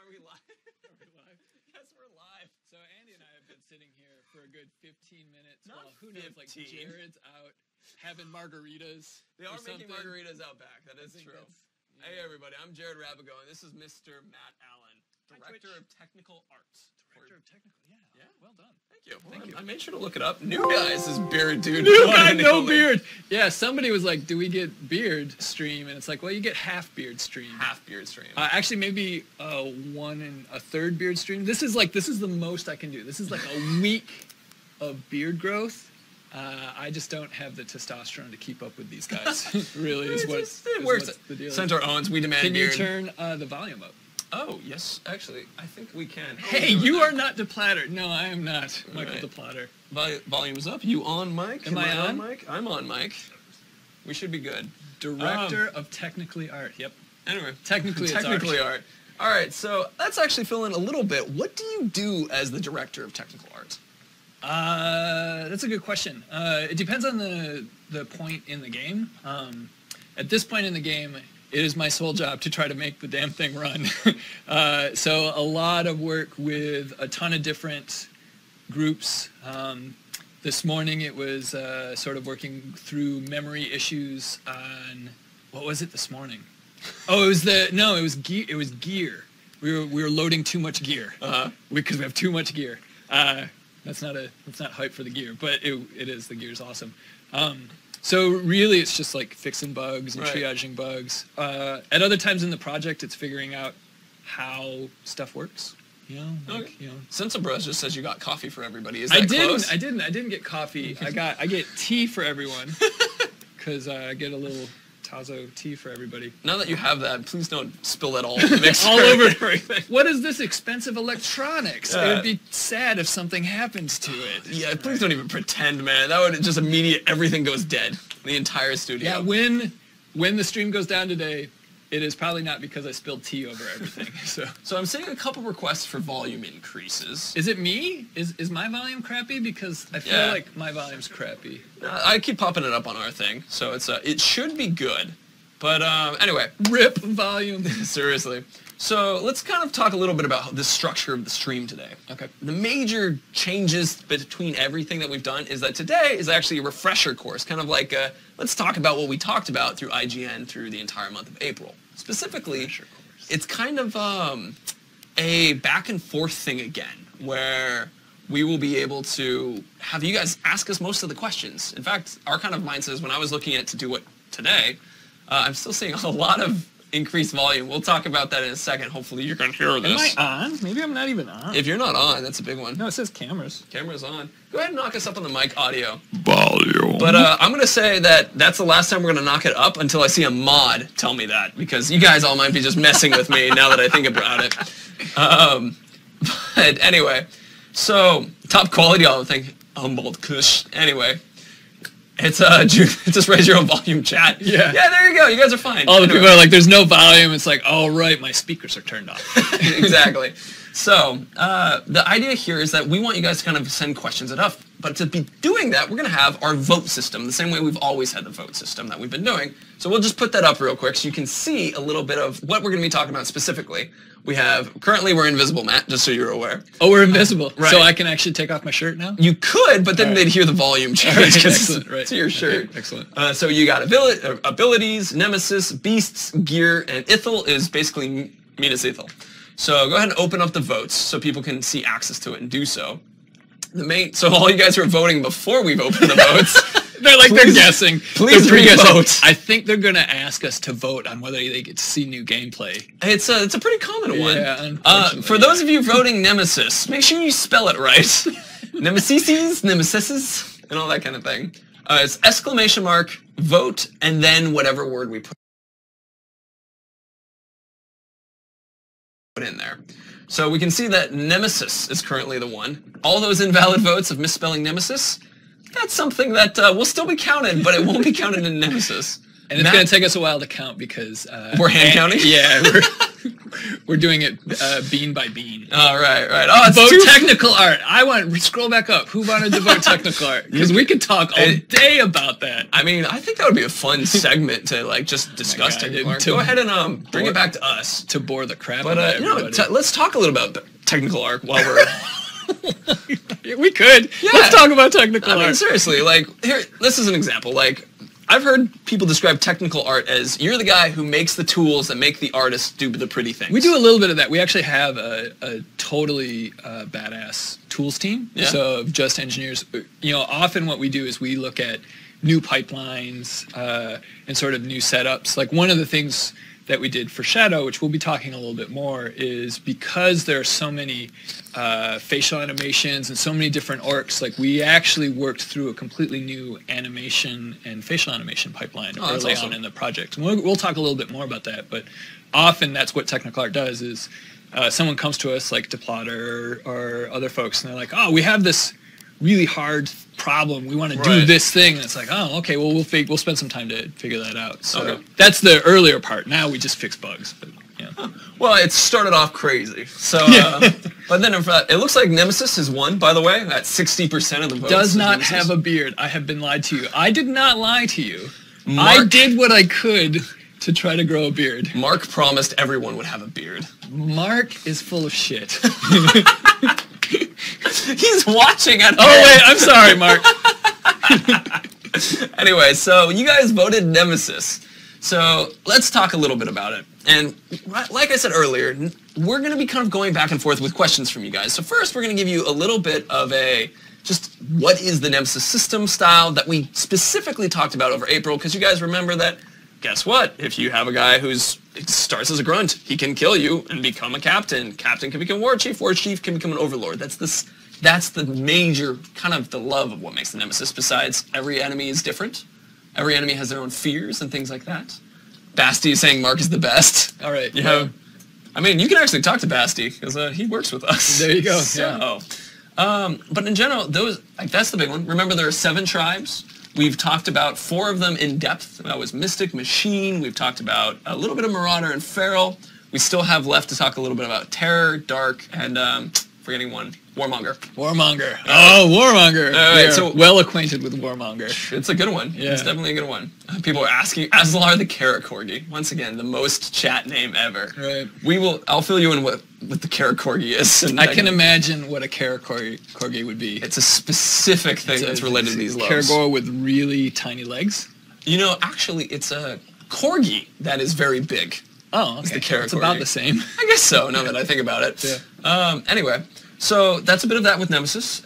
Are we live? Are we live? Yes, we're live. So Andy and I have been sitting here for a good 15 minutes. Not while who knows, like 15. Jared's out having margaritas. They are or making something. margaritas out back. That is true. Hey, everybody. I'm Jared Rabigo, and this is Mr. Matt Allen, Director of Technical Arts. Director of Technical, yeah. Well done. Thank you. Thank you. I made sure to look it up. New guy is this beard dude. New guy, no beard. Yeah, somebody was like, do we get beard stream? And it's like, well, you get half beard stream. Half beard stream. Actually, maybe 1 1/3 beard stream. This is the most I can do. This is like a week of beard growth. I just don't have the testosterone to keep up with these guys. Really is what's the deal. Centaur owns. We demand Can you beard. turn the volume up? Oh, yes. Actually, I think we can. Hey, you are not DePlatter. No, I am not Michael Right. DePlatter. Volume is up. You on mic? Am I on? Mic? I'm on mic. We should be good. Director of Technically Art. Yep. Anyway. Technically art. All right, so let's actually fill in a little bit. What do you do as the Director of Technical Art? That's a good question. It depends on the point in the game. At this point in the game, it is my sole job to try to make the damn thing run. So a lot of work with a ton of different groups. This morning it was sort of working through memory issues on, what was it this morning? Oh, it was gear. We were loading too much gear because we have too much gear. That's not hype for the gear, but it is. The gear's awesome. So really, it's just like fixing bugs and triaging bugs. At other times in the project, it's figuring out how stuff works. You know, like, you know. Sensibros just says you got coffee for everybody. Is I that didn't. close? I didn't get coffee. I get tea for everyone because I get a little Tazo tea for everybody. Now that you have that, please don't spill that all over the mixer. All over everything. What is this expensive electronics? It would be sad if something happens to it. Yeah, please don't even pretend, man. That would just everything goes dead. The entire studio. Yeah, when the stream goes down today, it is probably not because I spilled tea over everything. So I'm seeing a couple requests for volume increases. is it me? Is my volume crappy? Because I feel like my volume's crappy. I keep popping it up on our thing, so it should be good. But anyway, Rip volume. seriously. So let's kind of talk a little bit about the structure of the stream today. Okay. The major changes between everything that we've done is that today is actually a refresher course, kind of like let's talk about what we talked about through IGN through the entire month of April. Specifically, it's kind of a back and forth thing again, where we will be able to have you guys ask us most of the questions. In fact, our kind of mindset is when I was looking at to do it today, I'm still seeing a lot of increased volume. We'll talk about that in a second. Hopefully you can hear this. Am I on? Maybe I'm not even on. If you're not on, that's a big one. No, it says cameras. Camera's on. Go ahead and knock us up on the mic audio. Volume. But I'm going to say that that's the last time we're going to knock it up until I see a mod tell me that. Because you guys all might be just messing with me now that I think about it. But anyway, so top quality, I'll think Humboldt Kush. Anyway. It's just raise your own volume chat. Yeah, there you go. You guys are fine. All the people are like, there's no volume. It's like, oh, right, my speakers are turned off. Exactly. So the idea here is that we want you guys to kind of send questions enough. But to be doing that, we're going to have our vote system, the same way we've always had the vote system that we've been doing. So we'll just put that up real quick so you can see a little bit of what we're going to be talking about specifically. Currently we're invisible, Matt, just so you're aware. Oh, we're invisible. Right. So I can actually take off my shirt now? You could, but then they'd hear the volume change Excellent, right. to your shirt. Okay, excellent. So you got abilities, Nemesis, beasts, gear, and Ithil is basically Minas Ithil. So go ahead and open up the votes so people can see access to it and do so. So all you guys who are voting before we've opened the votes... they're guessing. Please re-vote. I think they're going to ask us to vote on whether they get to see new gameplay. It's a pretty common one. Yeah, unfortunately. For those of you voting Nemesis, make sure you spell it right. Nemesis, and all that kind of thing. It's exclamation mark, vote, and then whatever word we put in there. So we can see that Nemesis is currently the one. All those invalid votes of misspelling Nemesis, that's something that will still be counted, but it won't be counted in Nemesis. And it's going to take us a while to count because... we're hand counting? Yeah, We're doing it bean by bean. All right. Oh, it's vote technical art. Scroll back up. Who wanted to vote technical art? Because we could talk all day about that. I mean, I think that would be a fun segment to like just discuss technical art. Go ahead and bring it back to us to bore the crap out of everybody. Let's talk a little about technical art while we're. We could. Yeah. Let's talk about technical art. I mean, seriously, like here. This is an example. Like, I've heard people describe technical art as you're the guy who makes the tools that make the artists do the pretty things. We do a little bit of that. We actually have a totally badass tools team. Yeah. So of just engineers. You know, often what we do is we look at new pipelines and sort of new setups. Like one of the things that we did for Shadow, which we'll be talking a little bit more, is because there are so many facial animations and so many different orcs, like we actually worked through a completely new animation and facial animation pipeline early on in the project. And we'll talk a little bit more about that, but often that's what technical art does is someone comes to us like Deplotter or other folks and they're like, oh, we have this really hard problem. We want to do this thing. And it's like, oh, okay, well, we'll spend some time to figure that out. So that's the earlier part. Now we just fix bugs. But, yeah. Well, it started off crazy. So, but then it looks like Nemesis has won, by the way, at 60% of the votes. Does not have a beard. I have been lied to you. I did not lie to you. I did what I could to try to grow a beard. Mark promised everyone would have a beard. Mark is full of shit. He's watching at home. Oh, wait, I'm sorry, Mark. Anyway, so you guys voted Nemesis. So let's talk a little bit about it. And like I said earlier, we're going to be kind of going back and forth with questions from you guys. So first, we're going to give you a little bit of just what is the Nemesis system style that we specifically talked about over April, because you guys remember that, guess what? If you have a guy who starts as a grunt, he can kill you and become a captain. Captain can become war chief can become an overlord. That's the major, kind of the love of what makes the Nemesis, besides every enemy is different. Every enemy has their own fears and things like that. Basti is saying Mark is the best. All right. I mean, you can actually talk to Basti, because he works with us. There you go. So, but in general, that's the big one. Remember, there are 7 tribes. We've talked about 4 of them in depth. That was Mystic, Machine. We've talked about a little bit of Marauder and Feral. We still have left to talk a little bit about Terror, Dark, and forgetting one, Warmonger. Warmonger. Oh, Warmonger. Right, so well acquainted with Warmonger. It's a good one. Yeah. It's definitely a good one. People are asking, Aslar the Carrot Corgi. Once again, the most chat name ever. Right. I'll fill you in what the Carrot Corgi is. And I can imagine what a Carrot Corgi would be. It's a specific thing that's related to these loves. Caragor with really tiny legs? You know, actually, it's a Corgi that is very big. Oh, okay. It's the Carrot It's Corgi. about the same. I guess so, now that I think about it. Yeah. Anyway, so that's a bit of that with Nemesis.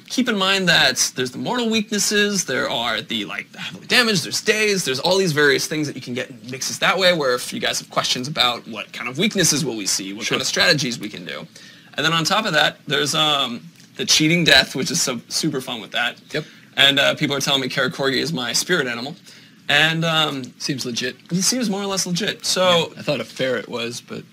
Keep in mind that there's the mortal weaknesses, there are the heavily damage, there's days, there's all these various things that you can get in mixes that way, where if you guys have questions about what kind of weaknesses will we see, what kind of strategies we can do. And then on top of that, there's the cheating death, which is super fun with that. Yep. And people are telling me Carrot Corgi is my spirit animal. And seems legit. He seems more or less legit. So I thought a ferret was, but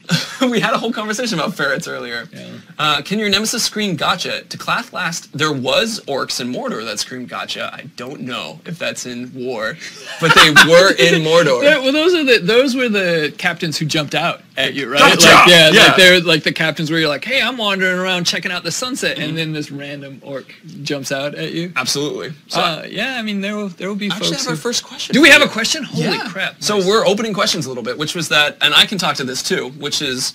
we had a whole conversation about ferrets earlier. Yeah. Can your Nemesis scream gotcha? To Clath last, there was orcs in Mordor that screamed gotcha. I don't know if that's in war, but they were in Mordor. Well, those were the captains who jumped out at you, right? Gotcha! Like they're like the captains where you're like, hey, I'm wandering around checking out the sunset, and then this random orc jumps out at you. Absolutely. So, yeah, I mean there will be folks. Actually, have our first question. Do we have a question? Holy crap. So we're opening questions a little bit, which was that, and I can talk to this too, which is,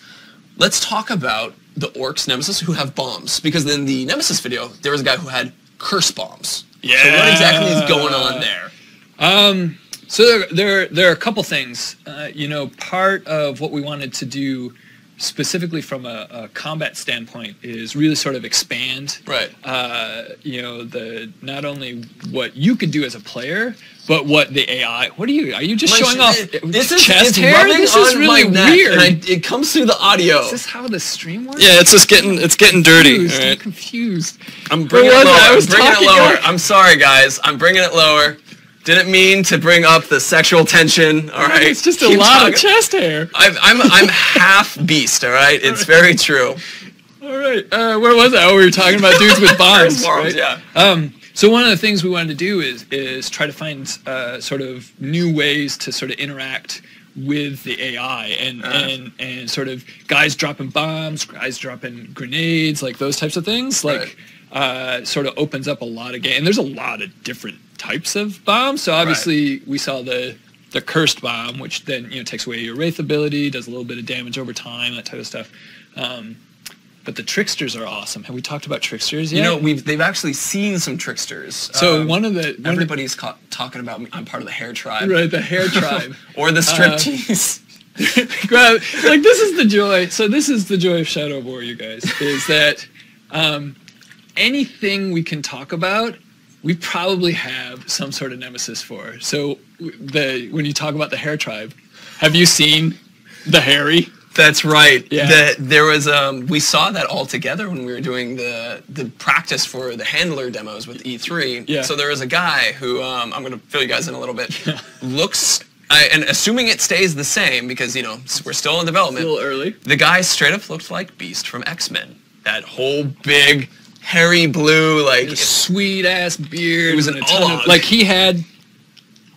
let's talk about the orcs Nemesis who have bombs. Because in the Nemesis video, there was a guy who had curse bombs. Yeah. So what exactly is going on there? So there are a couple things. Part of what we wanted to do specifically from a combat standpoint is really sort of expand, right? Not only what you could do as a player, but what the AI. Are you just showing off chest hair? This is really weird. And it comes through the audio. Is this how the stream works? Yeah, it's getting dirty. Right? I'm confused. I'm bringing it lower. I'm sorry, guys. I'm bringing it lower. Didn't mean to bring up the sexual tension, all right? It's just a lot of chest hair. I'm half beast, all right? It's very true. All right. Where was I? Oh, we were talking about dudes with bombs, right? Yeah. So one of the things we wanted to do is try to find sort of new ways to sort of interact with the AI and sort of guys dropping bombs, guys dropping grenades, like those types of things, like sort of opens up a lot of game. And there's a lot of different types of bombs. So obviously we saw the cursed bomb, which then takes away your wraith ability, does a little bit of damage over time, that type of stuff. But the tricksters are awesome. Have we talked about tricksters yet? They've actually seen some tricksters. So everybody's talking about I'm part of the hair tribe. Right, the hair tribe. Or the striptease. Like, this is the joy. So this is the joy of Shadow War, you guys, is that anything we can talk about, we probably have some sort of nemesis for. So when you talk about the hair tribe, have you seen the hairy? That's right. Yeah. There was we saw that all together when we were doing the practice for the handler demos with E3. Yeah. So there was a guy who I'm going to fill you guys in a little bit. Looks and assuming it stays the same because we're still in development. Still early. The guy straight up looked like Beast from X-Men. That whole big hairy blue sweet ass beard. It was an ton of, he had.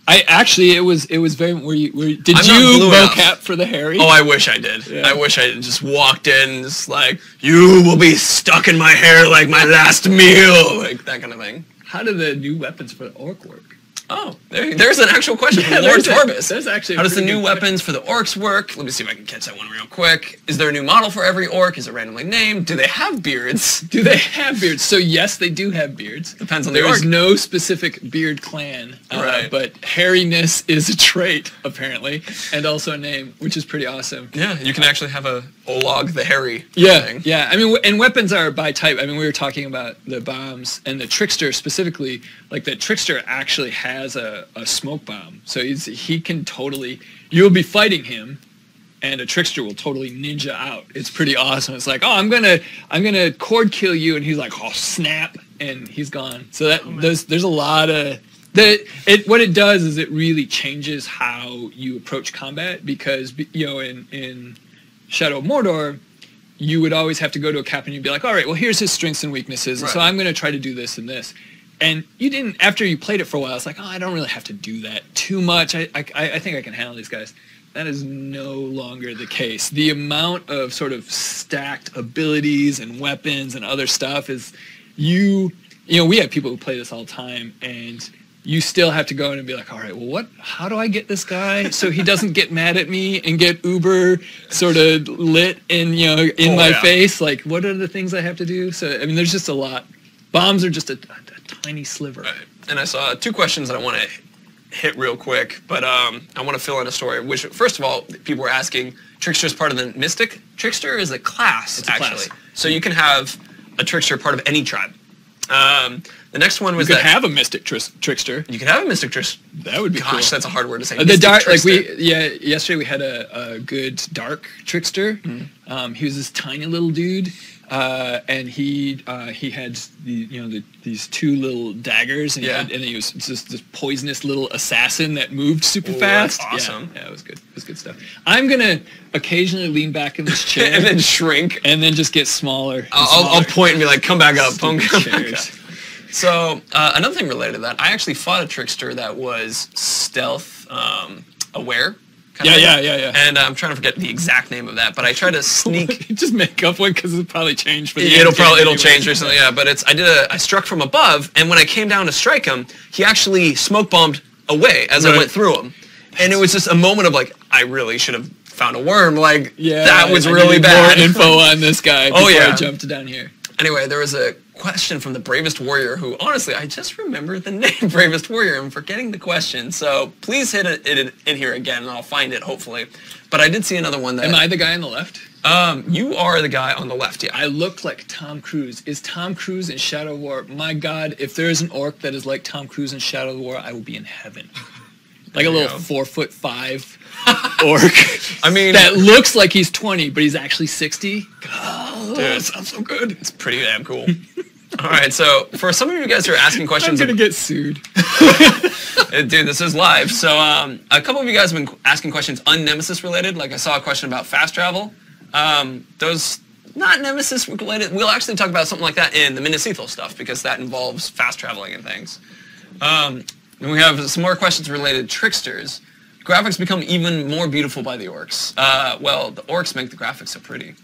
It was very. Did I'm you not mocap for the hairy? Oh, I wish I did. Yeah. I wish I just walked in, just like, you will be stuck in my hair like my last meal, like that kind of thing. How do the new weapons for the orc work? Oh, there's an actual question from Lord Torbis. There's actually. How does the new weapons for the orcs work? Let me see if I can catch that one real quick. Is there a new model for every orc? Is it randomly named? Do they have beards? Do they have beards? So yes, they do have beards. Depends on the orc. There is no specific beard clan, but hairiness is a trait apparently, and also a name, which is pretty awesome. Yeah, you can actually have a Olog the Hairy. Yeah. I mean, and weapons are by type. I mean, we were talking about the bombs and the trickster specifically. Like the trickster actually has a smoke bomb, so he can totally. You'll be fighting him, and a trickster will totally ninja out. It's pretty awesome. It's like, oh, I'm gonna cord kill you, and he's like, oh snap, and he's gone. So there's a lot of what it does is it really changes how you approach combat because in Shadow of Mordor, you would always have to go to a captain and you'd be like, all right, well here's his strengths and weaknesses, so I'm going to try to do this and this. And you didn't, after you played it for a while, it's like, oh, I don't really have to do that too much. I think I can handle these guys. That is no longer the case. The amount of sort of stacked abilities and weapons and other stuff is we have people who play this all the time, and you still have to go in and be like, all right, well, how do I get this guy so he doesn't get mad at me and get uber sort of lit in my face? Like, what are the things I have to do? So, I mean, there's just a lot. Bombs are just a tiny sliver. Right. And I saw two questions that I want to hit real quick, but I want to fill in a story, which, first of all, people were asking, Trickster is part of the Mystic? Trickster is a class, it's actually. So you can have a Trickster part of any tribe. The next one was you could have a Mystic Trickster. You could have a Mystic Trickster. That would be cool. Gosh, that's a hard word to say. The dark, yesterday we had a good dark Trickster. Mm-hmm. He was this tiny little dude, and he had these two little daggers, and he was just this poisonous little assassin that moved super fast. That's awesome. Yeah, it was good. It was good stuff. I'm gonna occasionally lean back in this chair and then shrink, and then just get smaller. I'll point and be like, "Come back up, come back up." So another thing related to that, I actually fought a trickster that was stealth aware. Yeah. And I'm trying to forget the exact name of that, but I tried to sneak. Just make up one because it'll probably change. It'll change recently, yeah. But I struck from above, and when I came down to strike him, he actually smoke bombed away as I went through him, and it was just a moment of like, I really should have found a worm. Like that was really bad. More info on this guy. Before I jumped down here. Anyway, there was a question from the Bravest Warrior who, honestly, I just remembered the name Bravest Warrior. I'm forgetting the question, so please hit it in here again, and I'll find it, hopefully. But I did see another one that... Am I the guy on the left? You are the guy on the left, yeah. I look like Tom Cruise. Is Tom Cruise in Shadow War? My God, if there is an orc that is like Tom Cruise in Shadow War, I will be in heaven. Like a little 4'5" orc. I mean, that looks like he's 20, but he's actually 60. Oh, dude, that sounds so good. It's pretty damn cool. All right, so for some of you guys who are asking questions, I'm gonna get sued. Dude, this is live. So a couple of you guys have been asking questions un-Nemesis related. Like I saw a question about fast travel. Those not Nemesis related. We'll actually talk about something like that in the Minas Ithil stuff because that involves fast traveling and things. And we have some more questions related to tricksters. graphics become even more beautiful by the orcs. Well, the orcs make the graphics so pretty.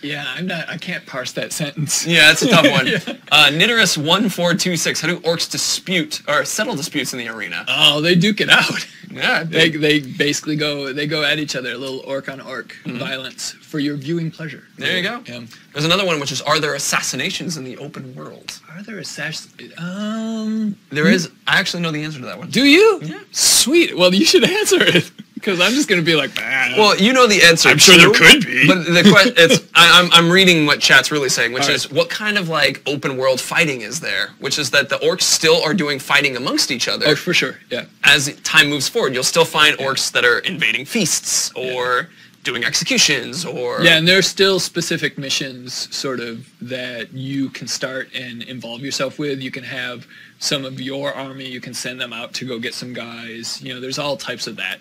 Yeah, I can't parse that sentence. Yeah, that's a tough one. Yeah. Nidorus1426. How do orcs dispute or settle disputes in the arena? Oh, they duke it out. Yeah, They basically go at each other, a little orc on orc violence for your viewing pleasure. There you go. Yeah. There's another one, which is, are there assassinations in the open world? Are there assassinations? There is. I actually know the answer to that one. Do you? Yeah. Sweet. Well, you should answer it because I'm just gonna be like, well, you know the answer. I'm sure there could be. But the question, I'm reading what chat's really saying, which All is, what kind of like open world fighting is there? Which is that the orcs still are doing fighting amongst each other. Oh, for sure. Yeah. As time moves forward, you'll still find orcs that are invading feasts or doing executions or... Yeah, and there are still specific missions sort of that you can start and involve yourself with. You can have some of your army, you can send them out to go get some guys. You know, there's all types of that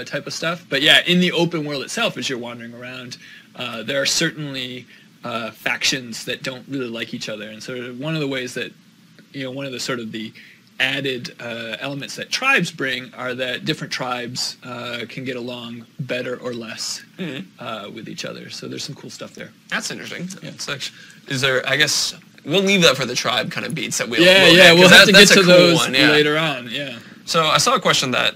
type of stuff. But yeah, in the open world itself, as you're wandering around, there are certainly factions that don't really like each other. And so one of the ways that, you know, one of the sort of the added elements that tribes bring are that different tribes can get along better or less with each other. So there's some cool stuff there. That's interesting. Yeah. It's like, is there, I guess, we'll leave that for the tribe kind of beats that we'll we'll have to get to cool those one, yeah. later on. Yeah. So I saw a question that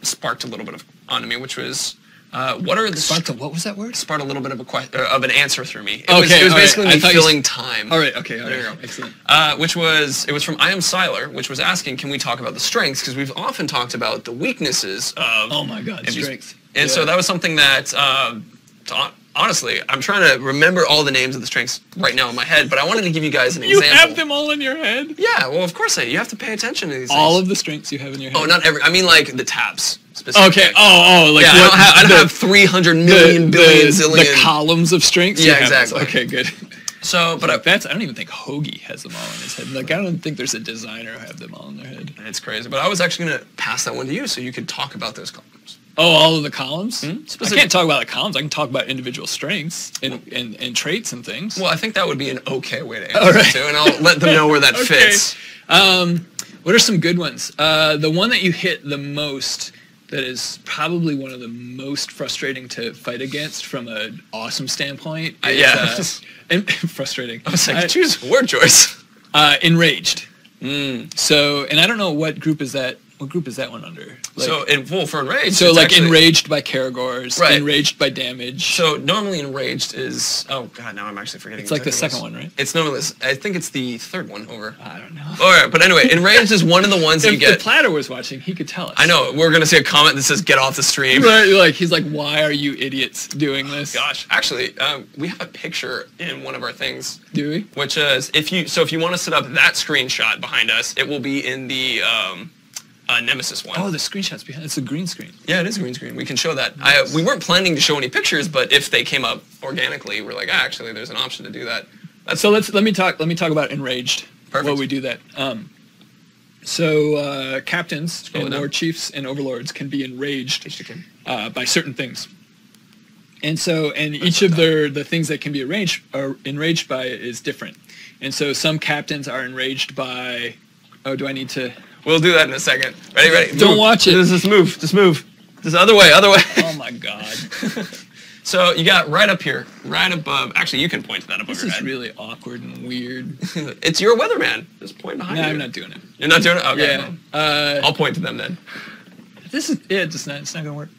sparked a little bit of onto me, which was, what are the... What was that word? Sparked a little bit of of an answer through me. It Okay, was all basically right. me filling time. All right, okay, all There you right. go. Excellent. It was from I Am Siler, which was asking, can we talk about the strengths? Because we've often talked about the weaknesses of... Oh my God, MGs. strength. And so that was something that, honestly, I'm trying to remember all the names of the strengths right now in my head, but I wanted to give you guys an You example. have them all in your head? Yeah, well, of course you have to pay attention to these All things. of the strengths you have in your head? Oh, not every... I mean, like, the tabs. Specifically. Okay, like Yeah, I don't have 300 million, billion, zillion... The columns of strengths? Yeah, You have those. exactly. Okay, good. So, but I don't even think Hoagie has them all in his head. Like, I don't think there's a designer who have them all in their head. it's crazy. But I was actually going to pass that one to you so you could talk about those columns. Oh, all of the columns? I Specific- can't talk about the columns. I can talk about individual strengths and traits and things. Well, I think that would be an okay way to answer All right. it, too, and I'll let them know where that Okay. fits. What are some good ones? The one that you hit the most, that is probably one of the most frustrating to fight against from an awesome standpoint. Is, yeah. And frustrating. I was like, choose a word choice. Enraged. So, and I don't know what group is that. What group is that one under? Like, For enraged. so it's like actually, enraged by Caragors, Right. enraged by damage. So normally enraged is... Oh, God, now I'm actually forgetting. It's like the technicals. second one, right? It's normally... I think it's the third one over. I don't know. All right, but anyway, enraged is one of the ones that you If get... Platter was watching, he could tell us. I know, we're going to see a comment that says, get off the stream. Right, like he's like, why are you idiots doing this? Gosh, actually, we have a picture in one of our things, Do we? which is if you want to set up that screenshot behind us, it will be in the Nemesis one. Oh, the screenshot's behind. It's a green screen. Yeah, it is a green screen. We can show that. We weren't planning to show any pictures, but if they came up organically, we're like, actually, there's an option to do that. So let me talk about enraged. Perfect. While we do that. So captains Scroll and down. lord chiefs and overlords can be enraged H2K. by certain things. And so, and each of the things that can be enraged by is different. And so some captains are enraged by, oh, do I need to? We'll do that in a second. Ready? Don't Move. watch it. Just move. Just other way. Oh my God. So you got right up here, right above. Actually, you can point to that above This your is head. really awkward and weird. It's your weatherman. Just point behind No, you. I'm not doing it. You're not doing it? Okay. Yeah. I'll point to them then. This is it's not gonna work.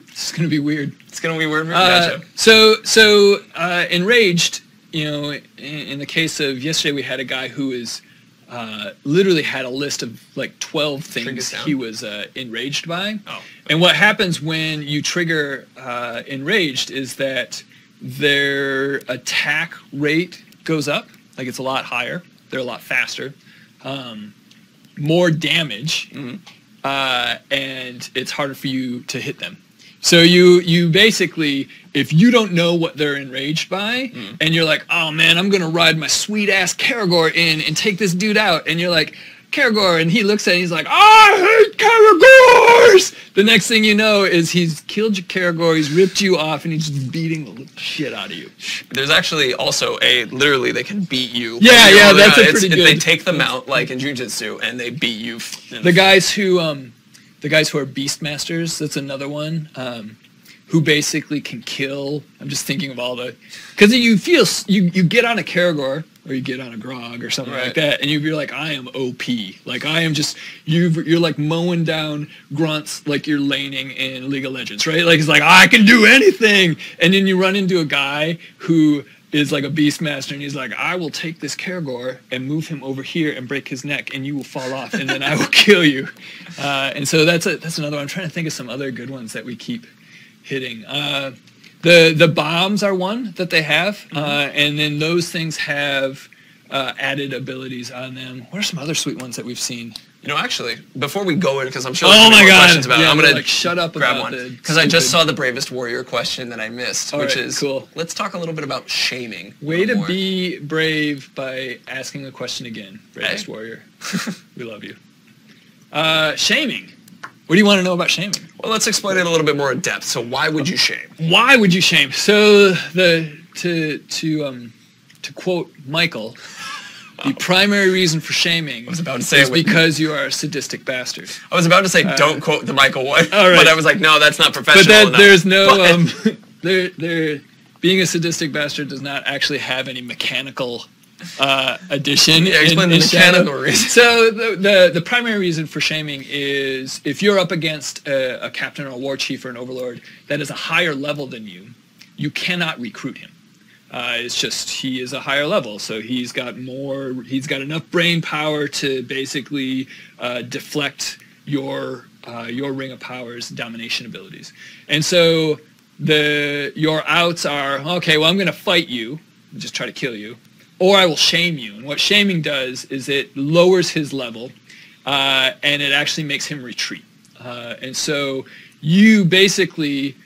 It's gonna be weird. It's gonna be weird. Gotcha. So enraged. You know, in the case of yesterday, we had a guy who is literally had a list of like 12 things he was enraged by. Oh. And what happens when you trigger enraged is that their attack rate goes up, like it's a lot higher. They're a lot faster, more damage, and it's harder for you to hit them. So you basically, if you don't know what they're enraged by, and you're like, oh man, I'm gonna ride my sweet ass Caragor in and take this dude out, and you're like, Caragor, and he looks at it and he's like, I hate Caragors! The next thing you know is he's killed your Caragor, he's ripped you off, and he's just beating the shit out of you. There's actually also literally they can beat you. Yeah, that's a pretty good. They take them out like in Jiu-Jitsu and they beat you. The guys who the guys who are Beastmasters, that's another one, who basically can kill. I'm just thinking of all the, because you get on a Karagor or you get on a Grog or something like that, and you're like, I am OP. Like I am just you're like mowing down grunts like you're laning in League of Legends, right? Like it's like I can do anything, and then you run into a guy who is like a Beastmaster, and he's like, I will take this Karagor and move him over here and break his neck, and you will fall off, and then I will kill you. And so that's another one. I'm trying to think of some other good ones that we keep hitting. The bombs are one that they have, and then those things have added abilities on them. What are some other sweet ones that we've seen? You know, actually, before we go in, because I'm sure there's more questions about it, I'm going to shut up grab about one. Because I just saw the Bravest Warrior question that I missed, which is, cool. Let's talk a little bit about shaming. Way to be brave by asking the question again, Bravest Warrior. We love you. Shaming. What do you want to know about shaming? Well, let's explain it a little bit more in depth. So why would you shame? Why would you shame? So to quote Michael, the primary reason for shaming is because you are a sadistic bastard. I was about to say don't quote the Michael one, all right. but I was like, no, that's not professional enough. There's no being a sadistic bastard does not actually have any mechanical addition. Yeah, explain the mechanical reason. So the primary reason for shaming is if you're up against a captain or a war chief or an overlord that is a higher level than you, you cannot recruit him. It's just he is a higher level, so he's got enough brain power to basically deflect your Ring of Power's domination abilities. And so your outs are, okay, well, I'm going to fight you, just try to kill you, or I will shame you. And what shaming does is it lowers his level, and it actually makes him retreat. And so you basically,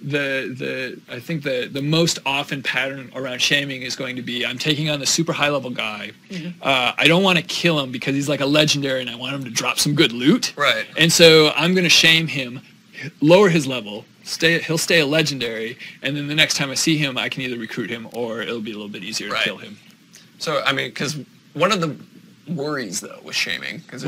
I think the most often pattern around shaming is going to be, I'm taking on the super high level guy. I don't want to kill him because he's like a legendary and I want him to drop some good loot. Right. And so I'm going to shame him, lower his level, he'll stay a legendary, and then the next time I see him, I can either recruit him or it'll be a little bit easier to kill him. So, I mean, because one of the worries, though, with shaming... There's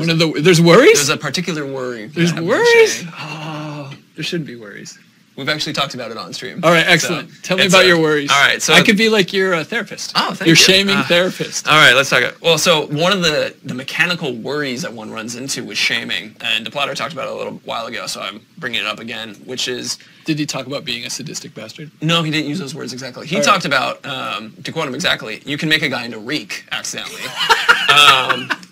worries? There's a particular worry. There's worries? Oh, there shouldn't be worries. We've actually talked about it on stream. All right, excellent. Tell me about your worries. All right, so I could be like your therapist. Oh, thank you. Your shaming therapist. All right, let's talk about it. Well, so one of the mechanical worries that one runs into with shaming, and DePlatter talked about it a little while ago, so I'm bringing it up again, which is... Did he talk about being a sadistic bastard? No, he didn't use those words exactly. He talked about, to quote him exactly, you can make a guy into Reek accidentally.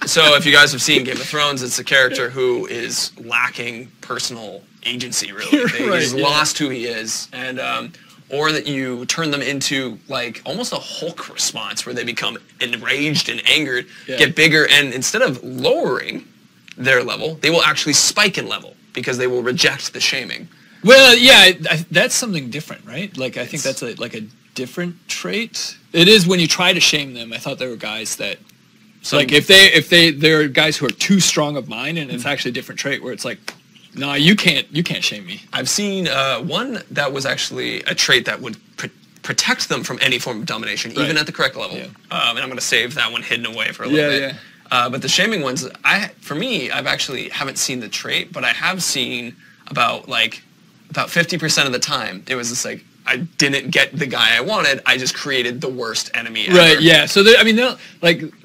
So if you guys have seen Game of Thrones, it's a character who is lacking personal agency, really. He's lost who he is, and or that you turn them into like almost a Hulk response where they become enraged and angered, get bigger, and instead of lowering their level, they will actually spike in level because they will reject the shaming. Well, yeah, that's something different, right? Like I think that's like a different trait. It is when you try to shame them. I thought there were guys that. Like if there are guys who are too strong of mind, and it's actually a different trait where it's like, no, you can't shame me. I've seen one that was actually a trait that would protect them from any form of domination, even at the correct level. Yeah. And I'm going to save that one hidden away for a little bit. But the shaming ones, for me, I've actually haven't seen the trait, but I have seen about 50% of the time it was just like, I didn't get the guy I wanted. I just created the worst enemy ever. Right, yeah. So, the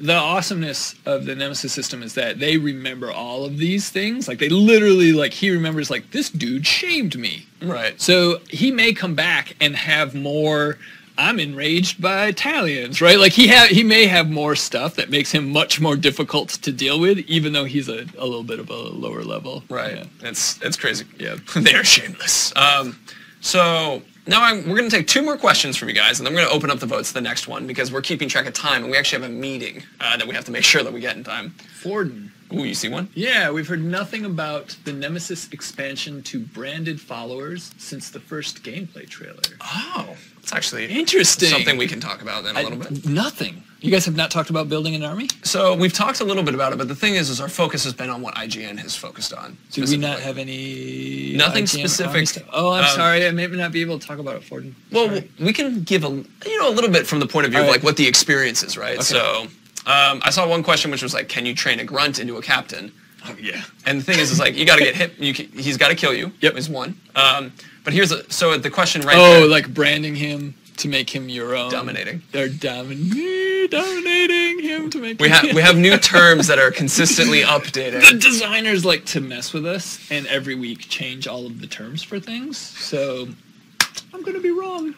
awesomeness of the Nemesis system is that they remember all of these things. Like, they literally, he remembers, this dude shamed me. Right. So, he may come back and have more, I'm enraged by Talions, right? Like, he may have more stuff that makes him much more difficult to deal with, even though he's a little bit of a lower level. Right. Yeah. It's crazy. Yeah. They're shameless. So... Now we're going to take 2 more questions from you guys, and then we're going to open up the votes to the next one, because we're keeping track of time, and we actually have a meeting that we have to make sure that we get in time. Forden. Ooh, you see one? Yeah, we've heard nothing about the Nemesis expansion to branded followers since the first gameplay trailer. Oh, it's actually interesting. Something we can talk about then a little bit. Nothing. You guys have not talked about building an army? So we've talked a little bit about it, but the thing is our focus has been on what IGN has focused on. Do we not have any... Nothing IGN specific. Oh, I'm sorry. I may not be able to talk about it, Forden. Well, we can give a little bit from the point of view of what the experience is, right? Okay. So I saw one question which was can you train a grunt into a captain? Oh, yeah. And the thing is like, you got to get hit. He's got to kill you. Yep. Is one. But here's so the question right there. there. Like branding him to make him your own. Dominating. They're dominating him to make we have new terms that are consistently updated. The designers like to mess with us and every week change all of the terms for things. So I'm going to be wrong.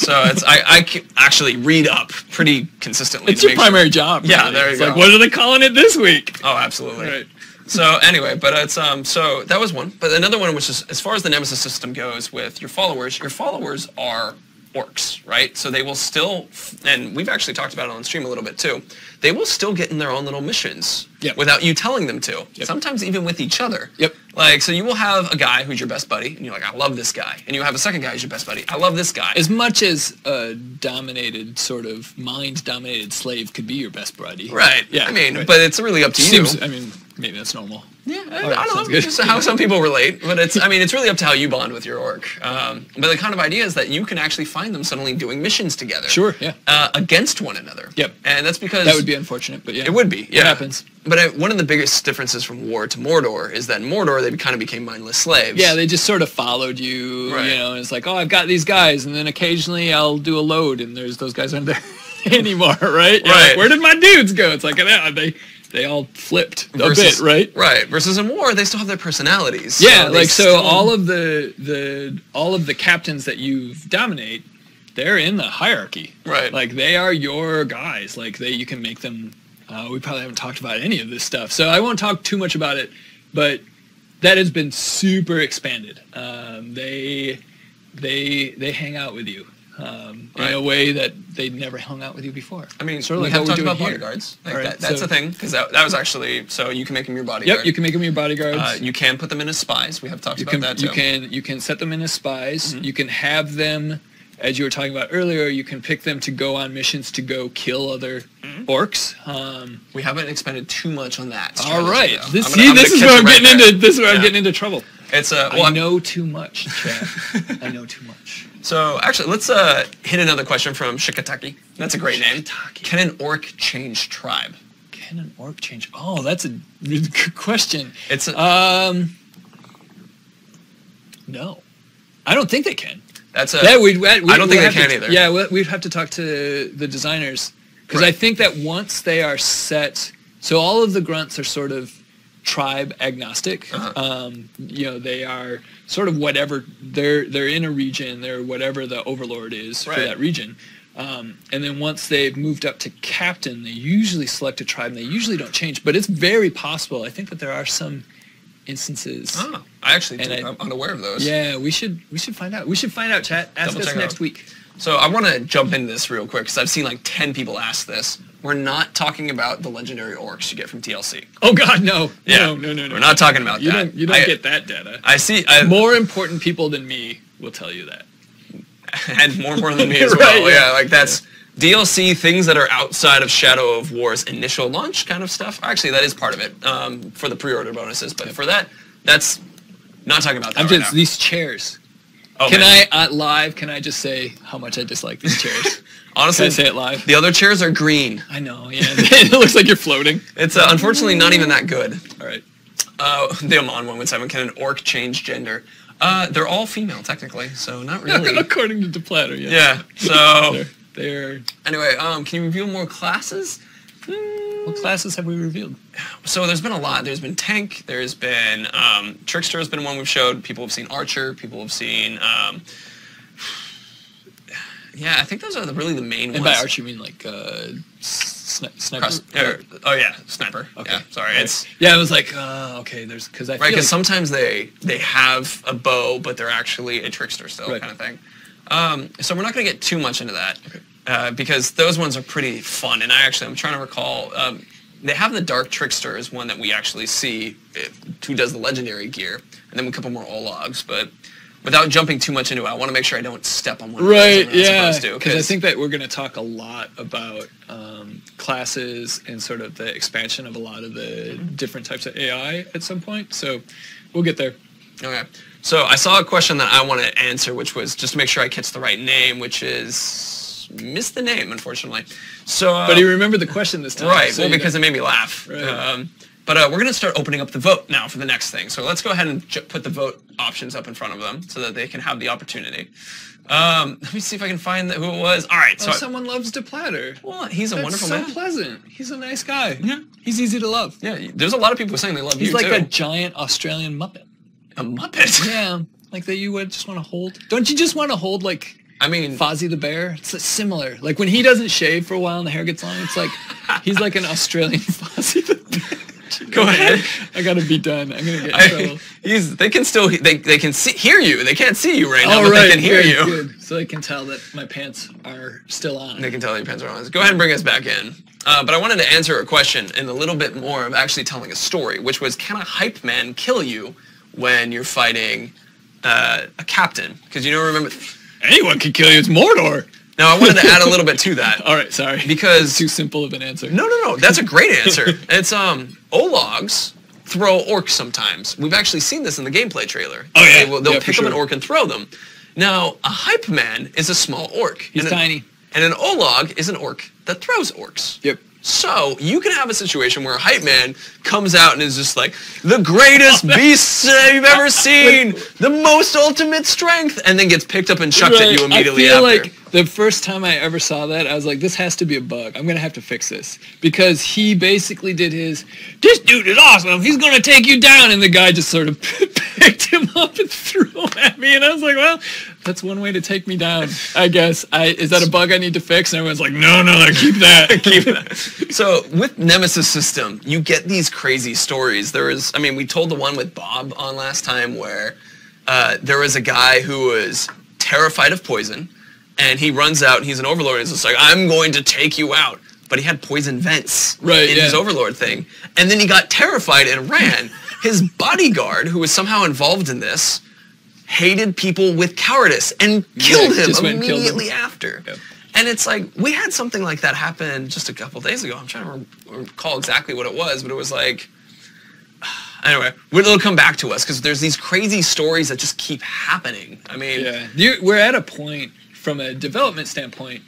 I actually read up pretty consistently. It's your primary job. Yeah, really. there you go. Like, what are they calling it this week? Oh, absolutely. Right. So anyway, but it's so that was one. But another one, which is as far as the Nemesis system goes with your followers are orcs, right? So they will still, and we've actually talked about it on stream a little bit too, they will still get in their own little missions without you telling them to. Sometimes even with each other. Like, so you will have a guy who's your best buddy, and you're like, I love this guy. And you have a second guy who's your best buddy. I love this guy. As much as a dominated, sort of mind-dominated slave could be your best buddy. Right. Yeah. I mean, but it's really up to you. I mean, maybe that's normal. Yeah, I don't know. Just how some people relate, but it's really up to how you bond with your orc. But the kind of idea is that you can actually find them suddenly doing missions together. Sure, yeah. Against one another. Yep. And that's because... That would be unfortunate, but yeah. It would be, yeah. It happens. But one of the biggest differences from War to Mordor is that in Mordor, they kind of became mindless slaves. Yeah, they just sort of followed you, you know, and it's like, oh, I've got these guys, and then occasionally I'll do a load, and those guys aren't there anymore, right? Yeah, right. Like, where did my dudes go? It's like, they all flipped a bit, right? Right. Versus in War, they still have their personalities. Yeah, so all of the captains that you dominate, they're in the hierarchy. Right. Like, they are your guys. Like, you can make them... we probably haven't talked about any of this stuff, so I won't talk too much about it, but that has been super expanded. They hang out with you. In a way that they never hung out with you before. I mean, sort of we like have talked about here. bodyguards. Like that's a thing, because that was actually, so you can make them your bodyguard. Yep, you can make them your bodyguards. You can put them in as spies. We have talked about that too. You can set them in as spies. You can have them, as you were talking about earlier, you can pick them to go on missions to go kill other orcs. We haven't expanded too much on that. All right. This is where I'm getting into. This is where I'm getting into trouble. It's I know too much, Chad. I know too much. So actually, let's hit another question from Shikataki. That's a great name. Can an orc change tribe? Can an orc change? Oh, that's a good question. It's no, I don't think they can. That's a. I don't think they can either. Yeah, we'd have to talk to the designers because I think that once they are set, so all of the grunts are sort of tribe agnostic. They are sort of whatever they're in a region, they're whatever the overlord is for that region. And then once they've moved up to captain, they usually select a tribe and they usually don't change. But it's very possible. I think that there are some instances. Oh, I'm unaware of those. Yeah, we should find out. We should find out, chat. Ask us next week. So I want to jump into this real quick because I've seen like 10 people ask this. We're not talking about the legendary orcs you get from TLC. Oh God, no. Yeah. No. We're not talking about that. You don't get that data. I see. More important people than me will tell you that. And more important than me as well. Right, yeah, like that's DLC, things that are outside of Shadow of War's initial launch kind of stuff. Actually, that is part of it for the pre-order bonuses. But for that's not talking about that now. These chairs. Oh, can I just say how much I dislike these chairs? Honestly, can I say it live? The other chairs are green. I know, yeah. It looks like you're floating. It's unfortunately not even that good. All right. The Amon 117, can an orc change gender? They're all female, technically, so not really. According to Deplatter, yes. Yeah, so... they're... Anyway, can you reveal more classes? What classes have we revealed? So there's been a lot. There's been Tank, there's been... Trickster has been one we've showed. People have seen Archer, people have seen... yeah, I think those are really the main ones. And by Archer, you mean like... Sniper? Sniper. Okay. Yeah, sorry. Right. Yeah, I was like, okay, there's... Because I feel because sometimes they have a bow, but they're actually a trickster still, kind of thing. So we're not going to get too much into that, because those ones are pretty fun. And I'm trying to recall, they have the Dark Trickster as one that we actually see who does the legendary gear, and then a couple more Ologs, but without jumping too much into it, I want to make sure I don't step on one of those. Right, yeah, because I think that we're going to talk a lot about classes and sort of the expansion of a lot of the different types of AI at some point, so we'll get there. Okay. So I saw a question that I want to answer, which was just to make sure I catch the right name, which is... missed the name, unfortunately. So, but he remembered the question this time. Right, so because it made me laugh. Right. But we're going to start opening up the vote now for the next thing. So let's go ahead and put the vote options up in front of them so that they can have the opportunity. Let me see if I can find who it was. All right. So someone loves DePlatter. Well, he's a wonderful man. He's so pleasant. He's a nice guy. Yeah. He's easy to love. Yeah. There's a lot of people saying they love you, too. He's like a giant Australian Muppet. A Muppet? Yeah. Like that you would just want to hold. Don't you just want to hold, like, I mean, Fozzie the Bear? It's similar. Like when he doesn't shave for a while and the hair gets long, it's like he's like an Australian Fozzie the Bear. Go ahead. I gotta be done. I'm gonna get in trouble. They can still they can hear you. They can't see you right now, but they can hear you. Good. So they can tell that my pants are still on. They can tell that your pants are on. Go ahead and bring us back in. But I wanted to answer a question in a little bit more of actually telling a story, which was, can a hype man kill you when you're fighting a captain? Because remember, anyone can kill you. It's Mordor. Now, I wanted to add a little bit to that. All right, sorry. Because it's too simple of an answer. No. That's a great answer. It's Ologs throw orcs sometimes. We've actually seen this in the gameplay trailer. Oh yeah. They'll pick up an orc and throw them. Now, a hype man is a small orc. He's tiny. And an Olog is an orc that throws orcs. Yep. So you can have a situation where a hype man comes out and is just like, the greatest beast you've ever seen, the most ultimate strength, and then gets picked up and chucked at you immediately after. I feel like the first time I ever saw that, I was like, this has to be a bug. I'm going to have to fix this. Because he basically did this dude is awesome, he's going to take you down, and the guy just sort of picked him up and threw him at me, and I was like, well, that's one way to take me down, I guess. Is that a bug I need to fix? And everyone's like, no, keep that. Keep that. So with Nemesis System, you get these crazy stories. We told the one with Bob on last time where there was a guy who was terrified of poison, and he runs out, and he's an overlord, and he's just like, I'm going to take you out. But he had poison vents in his overlord thing. And then he got terrified and ran. His bodyguard, who was somehow involved in this, hated people with cowardice and killed him immediately after. Yep. And it's like, we had something like that happen just a couple days ago. I'm trying to recall exactly what it was, but it was like, anyway, it'll come back to us because there's these crazy stories that just keep happening. I mean, we're at a point from a development standpoint.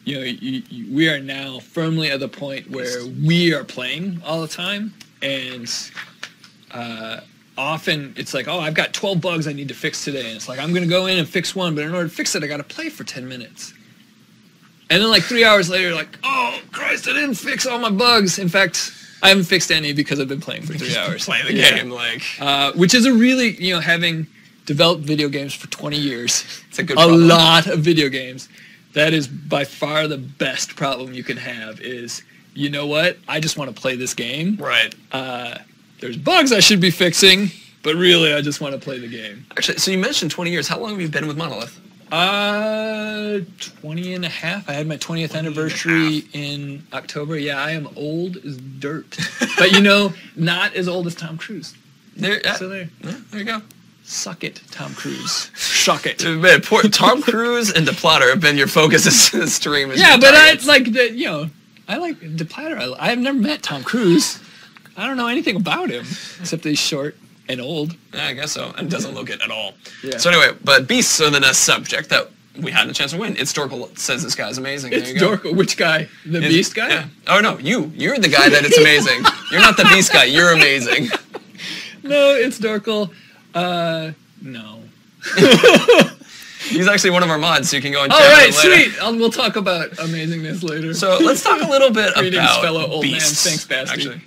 We are now firmly at the point where we are playing all the time, and often it's like, oh, I've got 12 bugs I need to fix today, and it's like, I'm going to go in and fix one, but in order to fix it, I got to play for 10 minutes. And then like 3 hours later, like, oh, Christ, I didn't fix all my bugs. In fact, I haven't fixed any because I've been playing for 3 hours. Playing the game, which is a really, having developed video games for 20 years, it's a good problem. Lot of video games, that is by far the best problem you can have is, you know what, I just want to play this game. Right. There's bugs I should be fixing, but really I just want to play the game. Actually, so you mentioned 20 years. How long have you been with Monolith? 20 and a half. I had my 20th anniversary in October. Yeah, I am old as dirt. But not as old as Tom Cruise. There you go. Suck it, Tom Cruise. Suck it. Man, poor Tom Cruise and DePlatter have been your focus in the stream. Yeah, but I like DePlatter. I have never met Tom Cruise. I don't know anything about him except that he's short and old. Yeah, I guess so. And doesn't look it at all. Yeah. So anyway, but beasts are the next subject that we had a chance to win. It's Dorkle says this guy's amazing. It's Dorkle. Which guy? The beast guy? Yeah. Oh no, you're the guy that it's amazing. You're not the beast guy. You're amazing. No, it's Dorkle. No. He's actually one of our mods, so you can go and check him later. All right, sweet. We'll talk about amazingness later. So let's talk a little bit about fellow old beasts. Man. Thanks, Basti. Actually.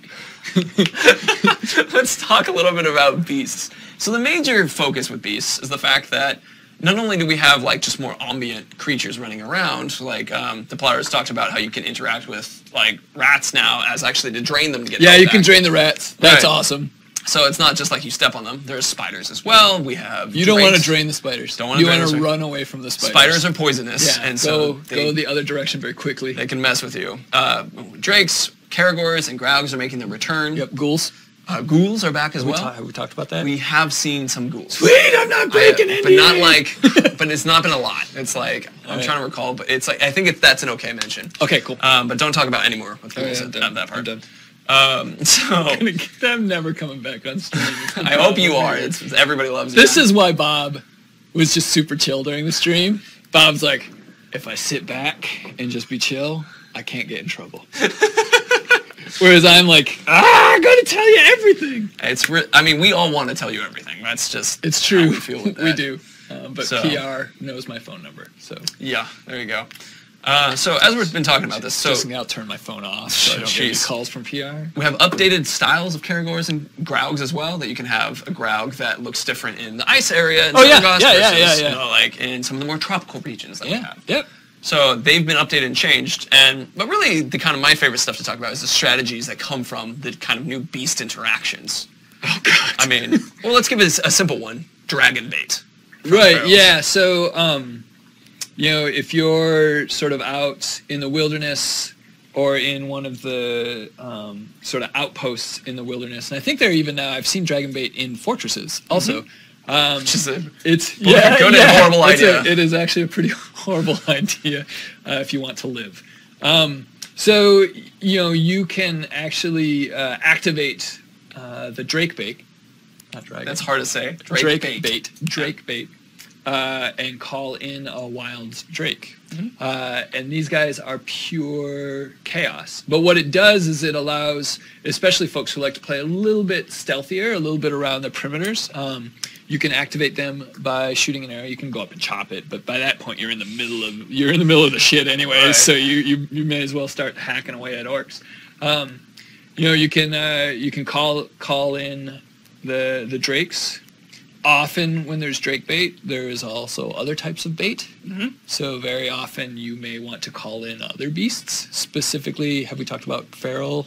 Let's talk a little bit about beasts. So the major focus with beasts is the fact that not only do we have like just more ambient creatures running around, like the players talked about how you can interact with like rats now as actually to drain them to get you back. can drain the rats. That's awesome. So it's not just like you step on them. There's spiders as well. We have You don't want to drain the spiders. You want to run away from the spiders. Spiders are poisonous. Yeah, and so go the other direction very quickly. They can mess with you. Drakes, Caragors, and Graugs are making their return. Yep, ghouls. Ghouls are back as well. Have we talked about that? We have seen some ghouls. Sweet, I'm not breaking any. But not like, but it's not been a lot. It's like, I'm trying to recall, but it's like, I think that's an okay mention. Okay, cool. But don't talk about any more with ghouls at that part. I'm done. I'm never coming back on stream. I hope you are. Everybody loves you. This is why Bob was just super chill during the stream. Bob's like, if I sit back and just be chill, I can't get in trouble. Whereas I'm like, I gotta tell you everything. I mean, we all want to tell you everything. That's just it's true. How we feel with that. We do. But PR knows my phone number. So yeah, there you go. So as we've been talking about this, I'll turn my phone off so I don't get any calls from PR. We have updated styles of Caragors and Graugs as well, that you can have a Graug that looks different in the ice area and Seregost versus, you know, like in some of the more tropical regions that we have. Yep. So they've been updated and changed, but really the kind of my favorite stuff to talk about is the strategies that come from the kind of new beast interactions. Oh god. I mean, well, let's give it a simple one: dragon bait. Right. Yeah. So, you know, if you're sort of out in the wilderness or in one of the sort of outposts in the wilderness, and I think they're even now. I've seen dragon bait in fortresses also. Which is good and horrible idea. It is actually a pretty horrible idea if you want to live. So, you know, you can actually activate the drake bait. Not dragon. That's hard to say. Drake bait. And call in a wild drake. And these guys are pure chaos. But what it does is it allows, especially folks who like to play a little bit stealthier, a little bit around the perimeters, you can activate them by shooting an arrow. You can go up and chop it, but by that point you're in the middle of the shit anyways. Right. So you may as well start hacking away at orcs. You know, you can call in the drakes. Often when there's drake bait, there is also other types of bait. So very often you may want to call in other beasts. Specifically, have we talked about feral?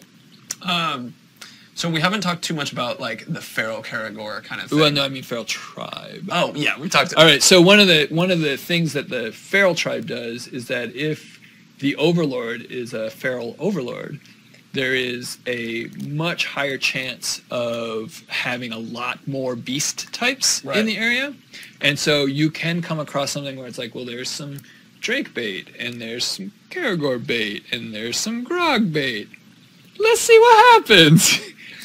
So we haven't talked too much about like the feral Caragor kind of thing. Well, no, I mean feral tribe. Oh yeah, we talked. All right. So one of the things that the feral tribe does is that if the overlord is a feral overlord, there is a much higher chance of having a lot more beast types in the area. And so you can come across something where it's like, well, there's some drake bait, and there's some Caragor bait, and there's some grog bait. Let's see what happens.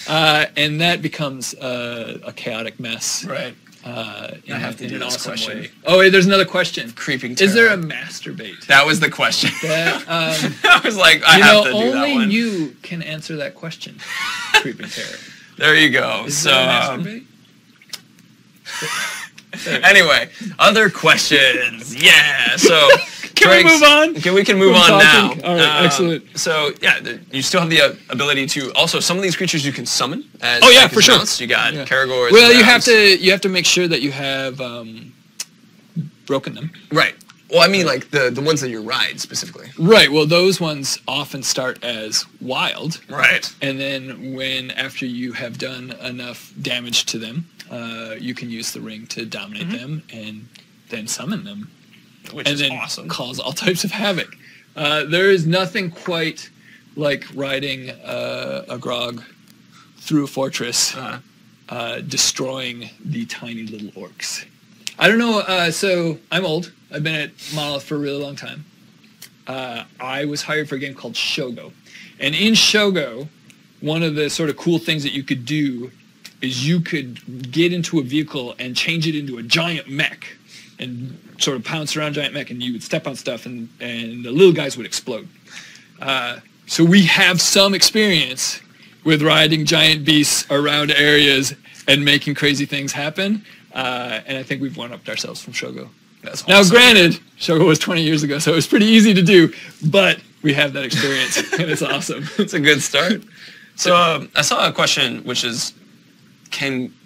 And that becomes a chaotic mess. Right. I have to do an this awesome question. way. Oh, wait, there's another question. Creeping terror. Is there a master bait? That was the question. That, I was like, I have to do that one. Only you can answer that question. Creeping terror. There you go. Is there a master bait? Anyway, other questions. Yeah. So can we move on? We can move on now. All right. Excellent. So yeah, you still have the ability to also some of these creatures you can summon. As for sure. You got Caragors. Well, you have to make sure that you have broken them. Right. Well, I mean, like the ones that you ride specifically. Right. Well, those ones often start as wild. Right. And then after you have done enough damage to them, you can use the ring to dominate them and then summon them. Which is awesome. Cause all types of havoc. There is nothing quite like riding a grog through a fortress, destroying the tiny little orcs. I don't know. So I'm old. I've been at Monolith for a really long time. I was hired for a game called Shogo. And in Shogo, one of the sort of cool things that you could do is you could get into a vehicle and change it into a giant mech and sort of pounce around giant mech, and you would step on stuff and the little guys would explode. So we have some experience with riding giant beasts around areas and making crazy things happen. And I think we've one-upped ourselves from Shogo. That's awesome. Now, granted, Shogo was 20 years ago, so it was pretty easy to do, but we have that experience, and it's awesome. It's a good start. So I saw a question, which is,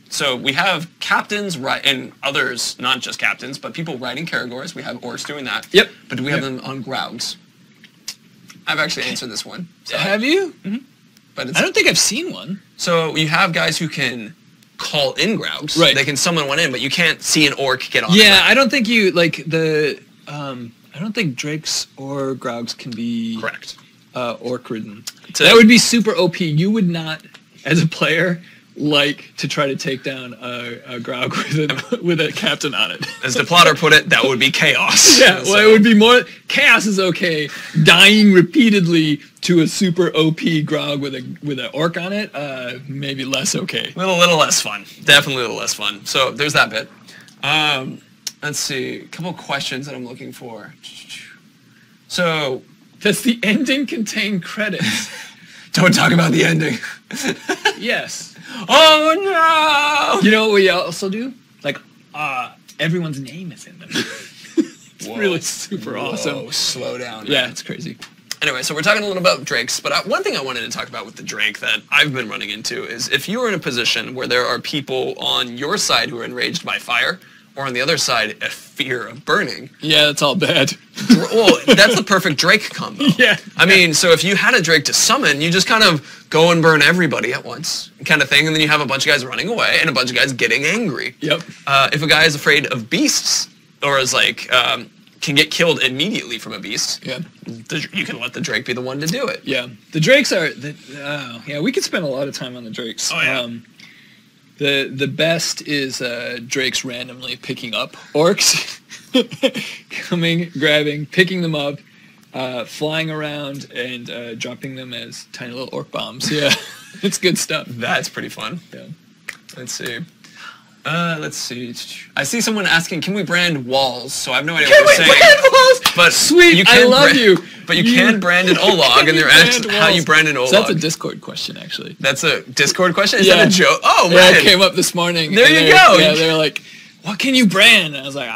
so we have captains, and others, not just captains, but people riding Caragors. We have orcs doing that. Yep. But do we have them on Graugs? I've actually answered this one. So. Have you? Mm-hmm. But I don't think I've seen one. So you have guys who can call in Graugs. Right. They can summon one in, but you can't see an orc get on. Yeah, I don't think you I don't think drakes or Graugs can be correct. Orc ridden. That would be super OP. You would not, as a player, like to try to take down a Graug with a captain on it. As the plotter put it, that would be chaos. Yeah, well, it would be more... Chaos is okay. Dying repeatedly to a super OP Graug with an orc on it, maybe less okay. A little less fun. Definitely a little less fun. So there's that bit. Let's see. A couple questions that I'm looking for. So... Does the ending contain credits? Don't talk about the ending. Yes. Oh no! You know what we also do? Like, everyone's name is in them. It's really super awesome. Slow down. Yeah, it's crazy. Anyway, so we're talking a little about drakes, but one thing I wanted to talk about with the drake that I've been running into is if you are in a position where there are people on your side who are enraged by fire, or on the other side, a fear of burning. Yeah, that's all bad. Well, that's the perfect drake combo. Yeah. I mean, so if you had a drake to summon, you just kind of go and burn everybody at once, kind of thing, and then you have a bunch of guys running away and a bunch of guys getting angry. Yep. If a guy is afraid of beasts, or is like, can get killed immediately from a beast, Yeah. You can let the drake be the one to do it. Yeah. The drakes are, yeah, we could spend a lot of time on the drakes. Oh, yeah. The best is drakes randomly picking up orcs, coming, grabbing, picking them up, flying around, and dropping them as tiny little orc bombs. Yeah, it's good stuff. That's pretty fun. Yeah. Let's see. I see someone asking, can we brand walls? So I have no idea what you're saying. Brand walls? But Sweet, you can I love you. But you can brand an Olog, and they're asking how you brand an Olog. So that's a Discord question, actually. That's a Discord question? Is Yeah. that a joke? Oh, Yeah, man. it came up this morning. There and you go. Yeah, they're like, what can you brand? And I was like,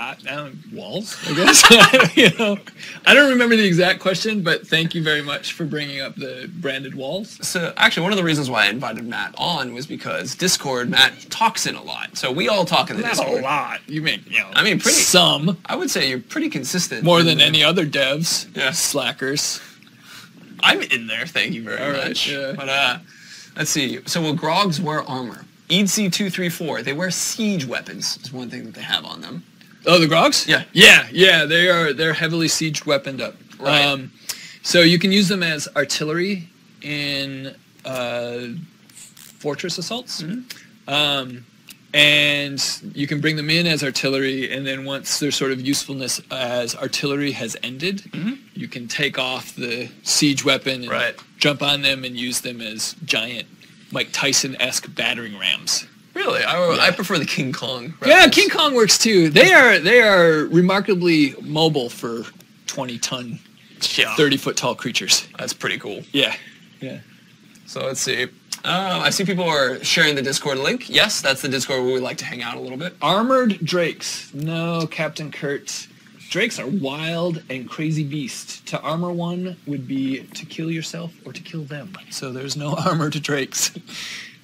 walls, I guess. You know, I don't remember the exact question, but thank you very much for bringing up the branded walls. So actually, one of the reasons why I invited Matt on was because Discord, Matt talks in a lot. So we all talk in the Not Discord. a lot. You mean, you know, I mean, pretty. some. I would say you're pretty consistent. More than any other devs. Yeah. Slackers. I'm in there, thank you very All right, much. yeah. But let's see. So will Grogs wear armor? EDC234. They wear siege weapons. Is one thing that they have on them. Oh, the Grogs? Yeah. Yeah. They're heavily sieged weaponed up. Right. So you can use them as artillery in fortress assaults. Mm-hmm. And you can bring them in as artillery, and then once their sort of usefulness as artillery has ended, you can take off the siege weapon and jump on them and use them as giant Mike Tyson-esque battering rams. Really? I prefer the King Kong. Yeah, King Kong works too. They are remarkably mobile for 20-ton, 30-foot tall creatures. That's pretty cool. Yeah. So let's see. I see people are sharing the Discord link. Yes, that's the Discord where we like to hang out a little bit. Armored drakes. No, Captain Kurt. Drakes are wild and crazy beasts. To armor one would be to kill yourself or to kill them. So there's no armor to drakes.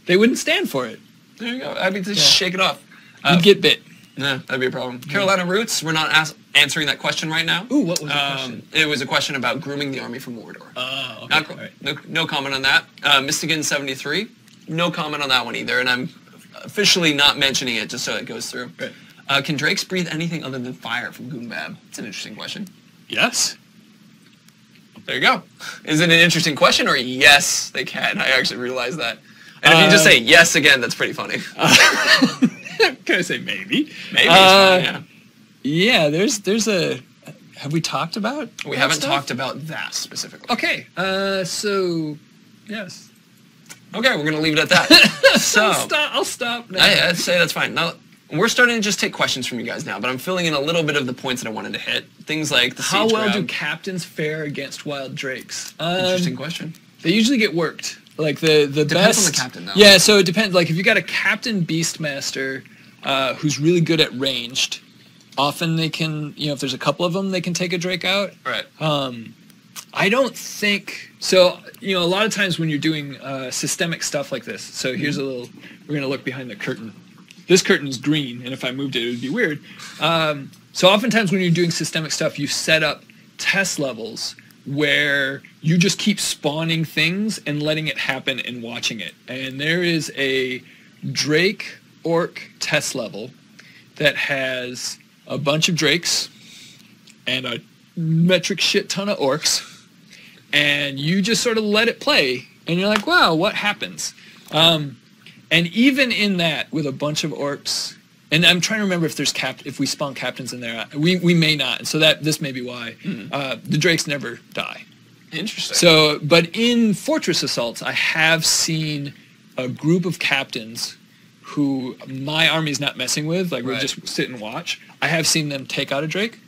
They wouldn't stand for it. There you go. I mean, just shake it off. You'd get bit. Nah, that'd be a problem. Carolina Roots, we're not answering that question right now. Ooh, what was the question? It was a question about grooming the army for Mordor. Oh, okay. No comment on that. Mystigan73, no comment on that one either, and I'm officially not mentioning it just so it goes through. Right. Can drakes breathe anything other than fire from Goombab? It's an interesting question. Yes. There you go. Is it an interesting question, or yes, they can? I actually realized that. And if you just say yes again, that's pretty funny. Can I say maybe? Maybe it's fine, yeah. Yeah, there's a... Have we talked about We haven't talked about that specifically. Okay, so... Yes. Okay, we're going to leave it at that. So, I'll stop now. I'd say that's fine. Now, we're starting to just take questions from you guys now, but I'm filling in a little bit of the points that I wanted to hit. Things like the How siege well grab. do captains fare against wild drakes? Interesting question. They usually get worked. Like the Depends best... on the captain, though. Yeah, so it depends. Like if you got a captain beastmaster who's really good at ranged, often they can, if there's a couple of them, they can take a drake out. Right. I don't think... So, a lot of times when you're doing systemic stuff like this, so here's a little... We're going to look behind the curtain. This curtain's green, and if I moved it would be weird. So oftentimes when you're doing systemic stuff, you set up test levels where you just keep spawning things and letting it happen and watching it. And there is a Drake Orc test level that has a bunch of Drakes and a metric shit ton of Orcs, and you just sort of let it play, and you're like, wow, what happens? And even in that, with a bunch of Orcs, and I'm trying to remember if there's if we spawn captains in there. We may not, and so this may be why. The Drakes never die. Interesting. So, but in Fortress Assaults, I have seen a group of captains who my army's not messing with, like we'll just sit and watch. I have seen them take out a Drake.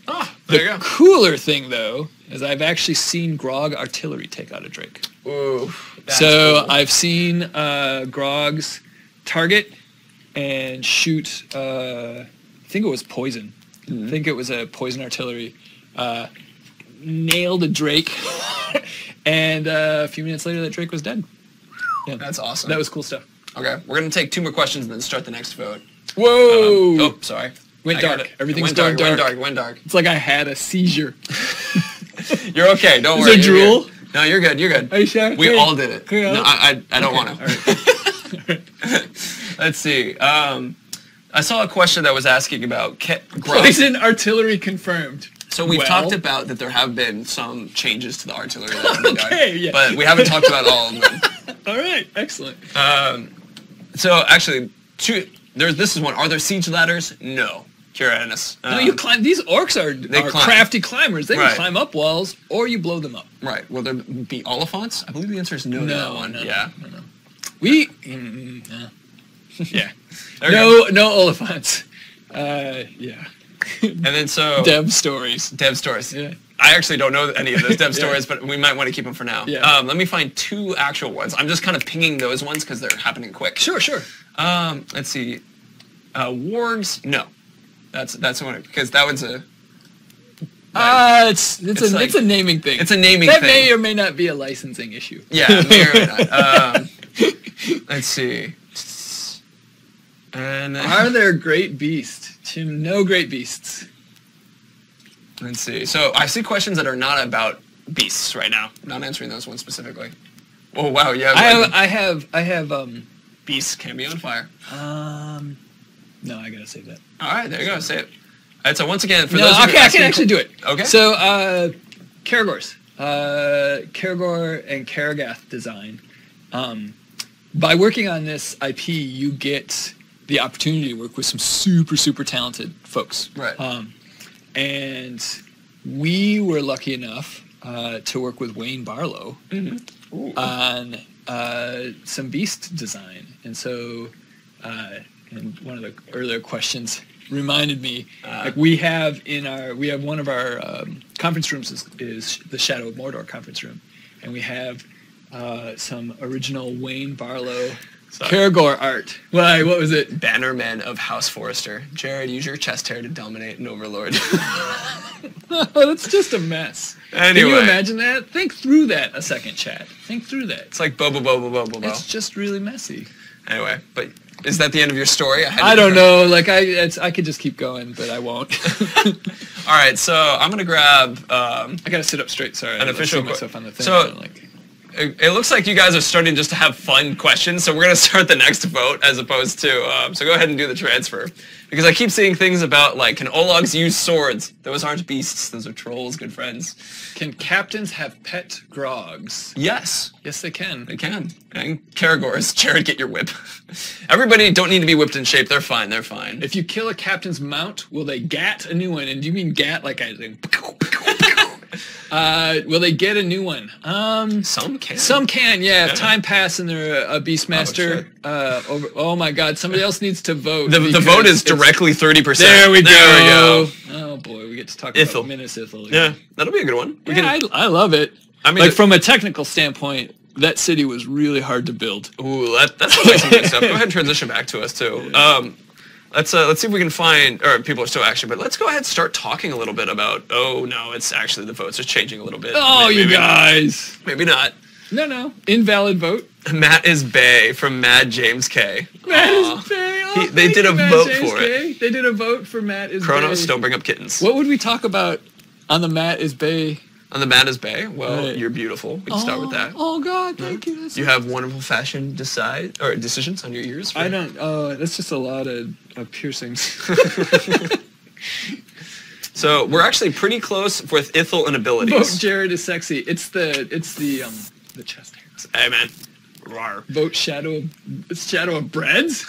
There you go. The cooler thing, though, is I've actually seen Grog artillery take out a Drake. Ooh. So cool. I've seen Grog's target and shoot. I think it was poison. I think it was a poison artillery. Nailed a Drake, and a few minutes later, that Drake was dead. Yeah, That's awesome. that was cool stuff. Okay, we're gonna take 2 more questions and then start the next vote. Whoa! Oh, sorry. Went I got dark. it. Everything's Went going dark. dark. Went dark. It's like I had a seizure. You're okay. Don't Is worry. there You're drool? good. No, you're good. You're good. Are you sure? We all did it. Clear No, out? I don't want to. Let's see. I saw a question that was asking about Poison artillery confirmed. So we've Well. talked about that there have been some changes to the artillery that have been done, Okay, yeah. but we haven't talked about all of them. All right, excellent. So actually, this is one. Are there siege ladders? No. Kira No, you climb. These orcs are climb. crafty climbers. They can Right. climb up walls, or you blow them up. Right. Will there be Oliphants? I believe the answer is no, to that one. No, yeah. no. We, yeah. There we No Oliphants. Yeah. And then so Dev stories. Dev stories. Yeah. I actually don't know any of those dev Yeah. stories, but we might want to keep them for now. Yeah. Let me find 2 actual ones. I'm just kind of pinging those ones because they're happening quick. Sure. Let's see. Wargs? No. That's one because that one's a. It's a naming thing. It's a naming that thing. may or may not be a licensing issue. Yeah, may or may not. Let's see. And Are there great beasts? Tim, no great beasts. let's see. So I see questions that are not about beasts right now. I'm not answering those ones specifically. Oh wow, yeah. I have beasts can be on fire. no, I gotta save that. All right, there you go. Say it. All right, so once again, for No, those of you okay, I can asking- actually do it. Okay. So, Karagors. Karagor and Karagath design. By working on this IP, you get the opportunity to work with some super talented folks. Right. And we were lucky enough to work with Wayne Barlow on some beast design. And so, and one of the earlier questions reminded me, like we have one of our conference rooms is the Shadow of Mordor conference room, and we have some original Wayne Barlow Karagor art. Why? What was it? Bannermen of House Forrester. Jared, use your chest hair to dominate an overlord. Oh, that's just a mess. Anyway. Can you imagine that? Think through that a second, chat. Think through that. It's like bo. It's just really messy. Anyway, but is that the end of your story? I don't know. Like I could just keep going, but I won't. All right, so I'm gonna grab I gotta sit up straight. Sorry, an official myself on the thing. So it looks like you guys are starting just to have fun questions, so we're gonna start the next vote as opposed to. So go ahead and do the transfer, because I keep seeing things about like, can Ologs use swords? Those aren't beasts; those are trolls, good friends. Can captains have pet grogs? Yes, Yes, they can. they can. And Karagors, Jared, get your whip. Everybody don't need to be whipped in shape. They're fine. They're fine. If you kill a captain's mount, will they gat a new one? And do you mean gat like I think? Will they get a new one? Some can. Some can, yeah. If time passes and they're a Beastmaster, oh my God, somebody else needs to vote. The vote is directly 30%. There we go. There we go. Oh boy, we get to talk Ithil. about Minas Ithil. Yeah, that'll be a good one. I love it. I mean, like from a technical standpoint, that city was really hard to build. Ooh, that's like some good stuff. Go ahead and transition back to us too. Let's see if we can find, or people are still actually, but let's go ahead and start talking a little bit about. Oh no, it's actually the votes are changing a little bit. Oh, maybe, you guys. Maybe not. No, invalid vote. Matt is Bay from Mad James K. Matt is Bay. Oh, they did a vote for it. They did a vote for Matt is Kronos, Bay. don't bring up kittens. What would we talk about on the Matt is Bay? On the Matt is Bay, well, Right. You're beautiful. We can start with that. Oh God, thank you. That's You have wonderful fashion decisions on your ears. I don't. Oh, that's just a lot of piercings. So we're actually pretty close with Ithil and abilities. Vote Jared is sexy. It's the chest hairs. Hey man. Rawr. Vote Shadow of Breads.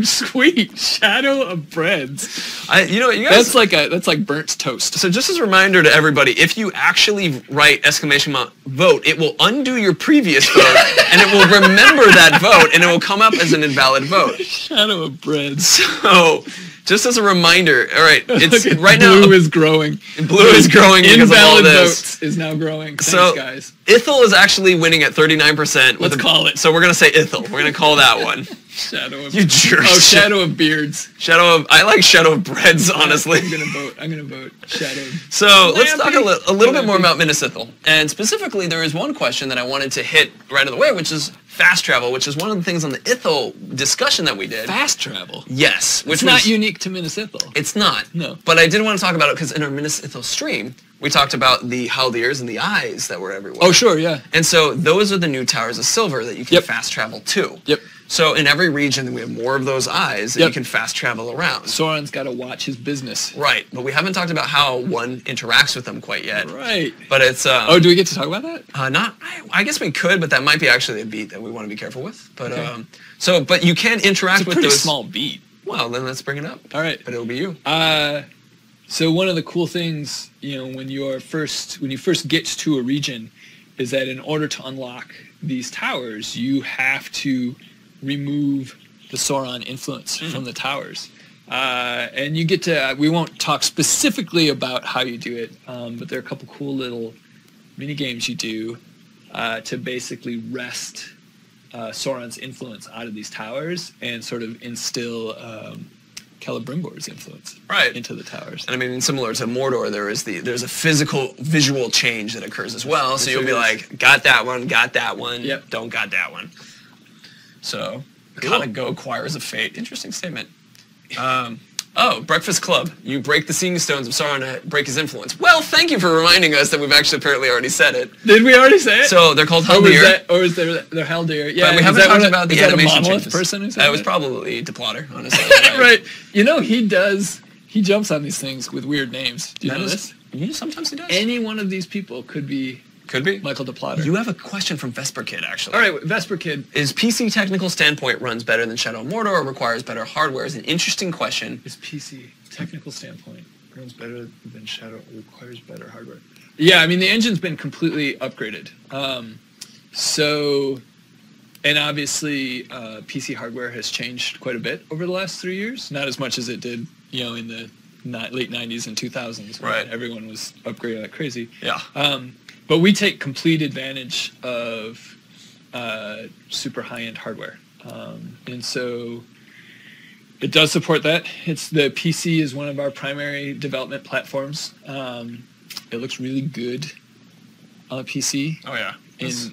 Sweet Shadow of Breads. You know what, you guys. That's like burnt toast. So just as a reminder to everybody, if you actually write !vote, it will undo your previous vote, and it will remember that vote, and it will come up as an invalid vote. Shadow of Breads. So Just as a reminder, all right, it's Look at right now. Blue is growing. Blue is growing because of all Invalid this. votes is now growing. Thanks, So guys. Ithil is actually winning at 39%. Let's call it. So we're gonna say Ithil. We're gonna call that one. Shadow of You jerk. Oh, Shadow of Beards. I like Shadow of Breads, honestly. I'm gonna vote Shadow. So let's talk a little bit more Lampy. about Minas Ithil. And specifically, there is one question that I wanted to hit right away, which is fast travel, which is one of the things on the Ithil discussion that we did. Fast travel. Yes. Which It's not unique to Minas Ithil. It's not. No. But I did want to talk about it because in our Minas Ithil stream, we talked about the haldirs and the eyes that were everywhere. Oh, sure, yeah. And so those are the new towers of silver that you can Yep. fast travel to. Yep. So in every region, we have more of those eyes that Yep. you can fast travel around. Sauron's got to watch his business. Right, but we haven't talked about how one interacts with them quite yet. Right. But it's Oh, do we get to talk about that? not. I guess we could, but that might be actually a beat that we want to be careful with. But Okay. but you can interact It's a with pretty those. small beat. Well, then let's bring it up. All right. But it'll be you. So one of the cool things, when you first get to a region, is that in order to unlock these towers, you have to remove the Sauron influence from the towers. And you get to, we won't talk specifically about how you do it, but there are a couple cool little mini games you do to basically wrest Sauron's influence out of these towers and sort of instill Celebrimbor's influence into the towers. And I mean, similar to Mordor, there's a physical, visual change that occurs as well. So you'll be like, got that one, Yep. don't got that one. So, Cool. gotta go Choirs of Fate. Interesting statement. Breakfast Club. You break the seeing stones of Sauron to break his influence. Well, thank you for reminding us that we've actually apparently already said it. Did we already say it? So they're called Or Haldir. is there the Haldir? Yeah, But we is haven't that talked one- about the is that animation a monolith changes. person who said That was that? probably Deplotter, honestly. Right. He jumps on these things with weird names. Do you know this? Sometimes he does. Any one of these people could be Could be. Michael Deplotter. You have a question from Vesper Kid, actually. All right, Vesper Kid. Is PC technical standpoint runs better than Shadow of Mordor or requires better hardware? Is an interesting question. Is PC technical standpoint runs better than Shadow, requires better hardware? Yeah, I mean, the engine's been completely upgraded. And obviously, PC hardware has changed quite a bit over the last 3 years. Not as much as it did, in the late 90s and 2000s. When Right. everyone was upgrading like crazy. Yeah. But we take complete advantage of super high-end hardware. And so it does support that. The PC is one of our primary development platforms. It looks really good on a PC. Oh, yeah.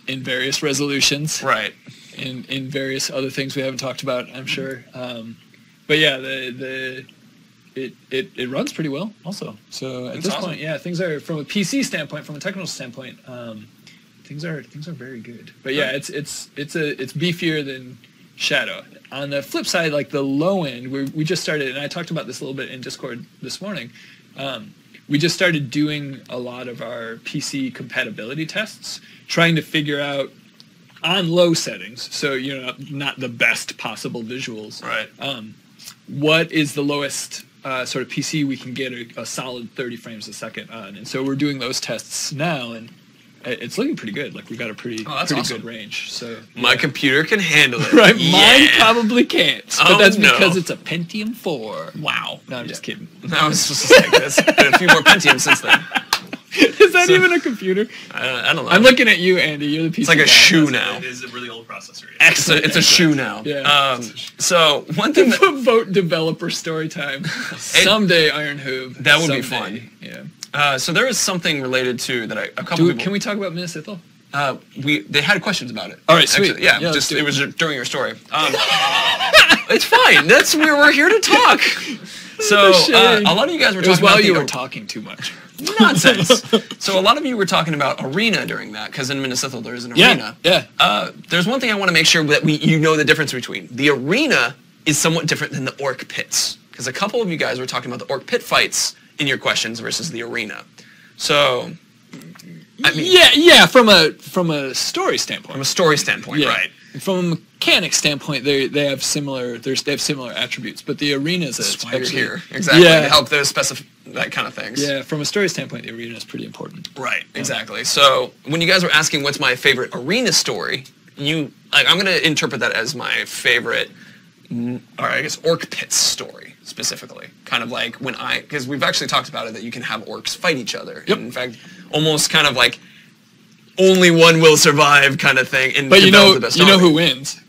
In various resolutions. Right. In various other things we haven't talked about, I'm sure. But yeah, it runs pretty well also. So at this point, yeah, things are, from a PC standpoint, from a technical standpoint, things are very good. But yeah, it's beefier than Shadow. On the flip side, like the low end, we just started, and I talked about this a little bit in Discord this morning. We just started doing a lot of our PC compatibility tests, trying to figure out on low settings, so not the best possible visuals. Right. What is the lowest sort of PC we can get a solid 30 frames a second on? And so we're doing those tests now, and it's looking pretty good. Like we've got a pretty awesome. good range. So My computer can handle it. right, Yeah. mine probably can't, but Oh, that's no. because it's a Pentium 4. Wow. No, I'm just kidding. I was supposed to say this. Been a few more Pentiums since then. Is that even a computer? I don't know. I'm looking at you, Andy. You're the PC. It's like a guy. shoe now. It is a really old processor. Excellent. It's a shoe now. Yeah. So one thing that Vote developer story time. Someday, Iron Hoob. That would be Someday. fun. Yeah. so there is something related to that a couple people. Can we talk about Minas Ithil? They had questions about it. All right, sweet. Actually, yeah, Yeah, let's just do it it. was during your story. It's fine. That's we're here to talk. So shame. a lot of you guys were It was talking while about you the were talking too much. nonsense. So a lot of you were talking about arena during that because in Minas Ithil there is an arena. Yeah. There's one thing I want to make sure that you know the difference between. The arena is somewhat different than the orc pits because a couple of you guys were talking about the orc pit fights in your questions versus the arena. So I mean, Yeah. From a story standpoint. from a story standpoint, Yeah. right? From a mechanic standpoint, they have similar attributes, but the arena is That's why you're here. Exactly. Yeah. To help those that kind of things. Yeah, from a story standpoint, the arena is pretty important. Right, exactly. So when you guys were asking what's my favorite arena story, I'm going to interpret that as my favorite or I guess Orc Pit's story specifically. Kind of like because we've actually talked about it, that you can have orcs fight each other. Yep. And in fact, almost kind of like only one will survive kind of thing. And But you know army. who wins?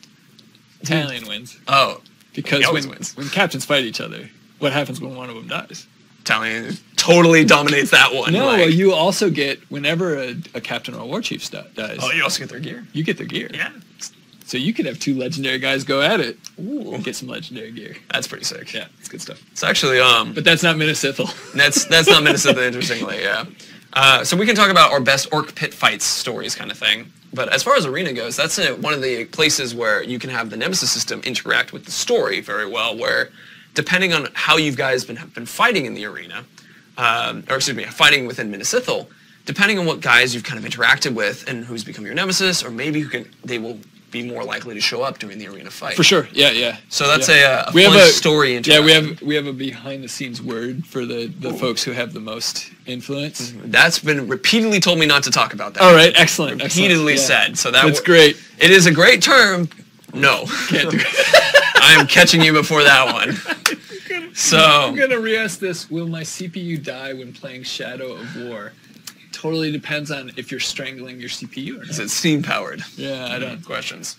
Talion wins. Oh. Because He always wins. when captains fight each other, what happens when one of them dies? Talion totally dominates that one. No, like, you also get, whenever a captain or a war chief dies, oh, you also get their gear. you get their gear. Yeah. So you could have two legendary guys go at it Ooh. and get some legendary gear. That's pretty sick. Yeah, it's good stuff. It's actually But that's not Minas Ithil. that's not Minnesota, interestingly, yeah. So we can talk about our best Orc Pit fights stories kind of thing. But as far as Arena goes, that's one of the places where you can have the Nemesis system interact with the story very well, where depending on how you guys been fighting in the arena, fighting within Minas Ithil, depending on what guys you've kind of interacted with and who's become your nemesis, or maybe they will be more likely to show up during the arena fight. For sure, yeah. So that's yeah. a fun story interaction. Yeah, we have a behind the scenes word for the folks who have the most influence. That's been repeatedly told me not to talk about that. All right, excellent. Repeatedly excellent. said. So that's great. It is a great term. No. Can't do it. I am catching you before that one. I'm gonna re-ask this. Will my CPU die when playing Shadow of War? Totally depends on if you're strangling your CPU or not. Is it steam powered? Yeah, I don't. Questions.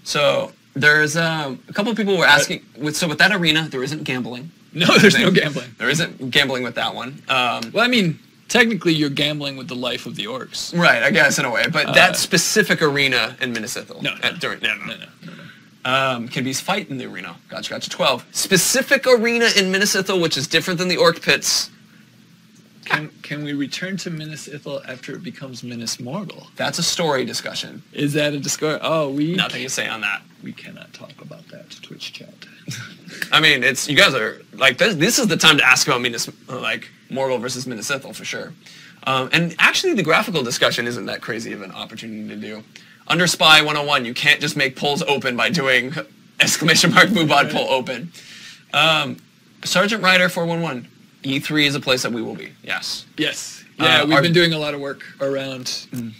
So there's a couple of people were asking. With that arena, there isn't gambling. No, there's no gambling. There isn't gambling with that one. Well, I mean, technically, you're gambling with the life of the orcs. Right, I guess in a way. But that specific arena in Minas Ithil. No. Can be fight in the arena. Gotcha. 12. Specific arena in Minas Ithil, which is different than the Orc Pits. Can we return to Minas Ithil after it becomes Minas Morgul? That's a story discussion. Is that a discourse? Oh, Nothing to say on that. We cannot talk about that. Twitch chat. I mean, you guys are like this is the time to ask about Morgul versus Minas Ithil for sure. And actually, the graphical discussion isn't that crazy of an opportunity to do. Under Spy 101, you can't just make polls open by doing ! Moobot poll open. Sergeant Ryder 411. E3 is a place that we will be. Yes. Yes. Yeah, we've been doing a lot of work around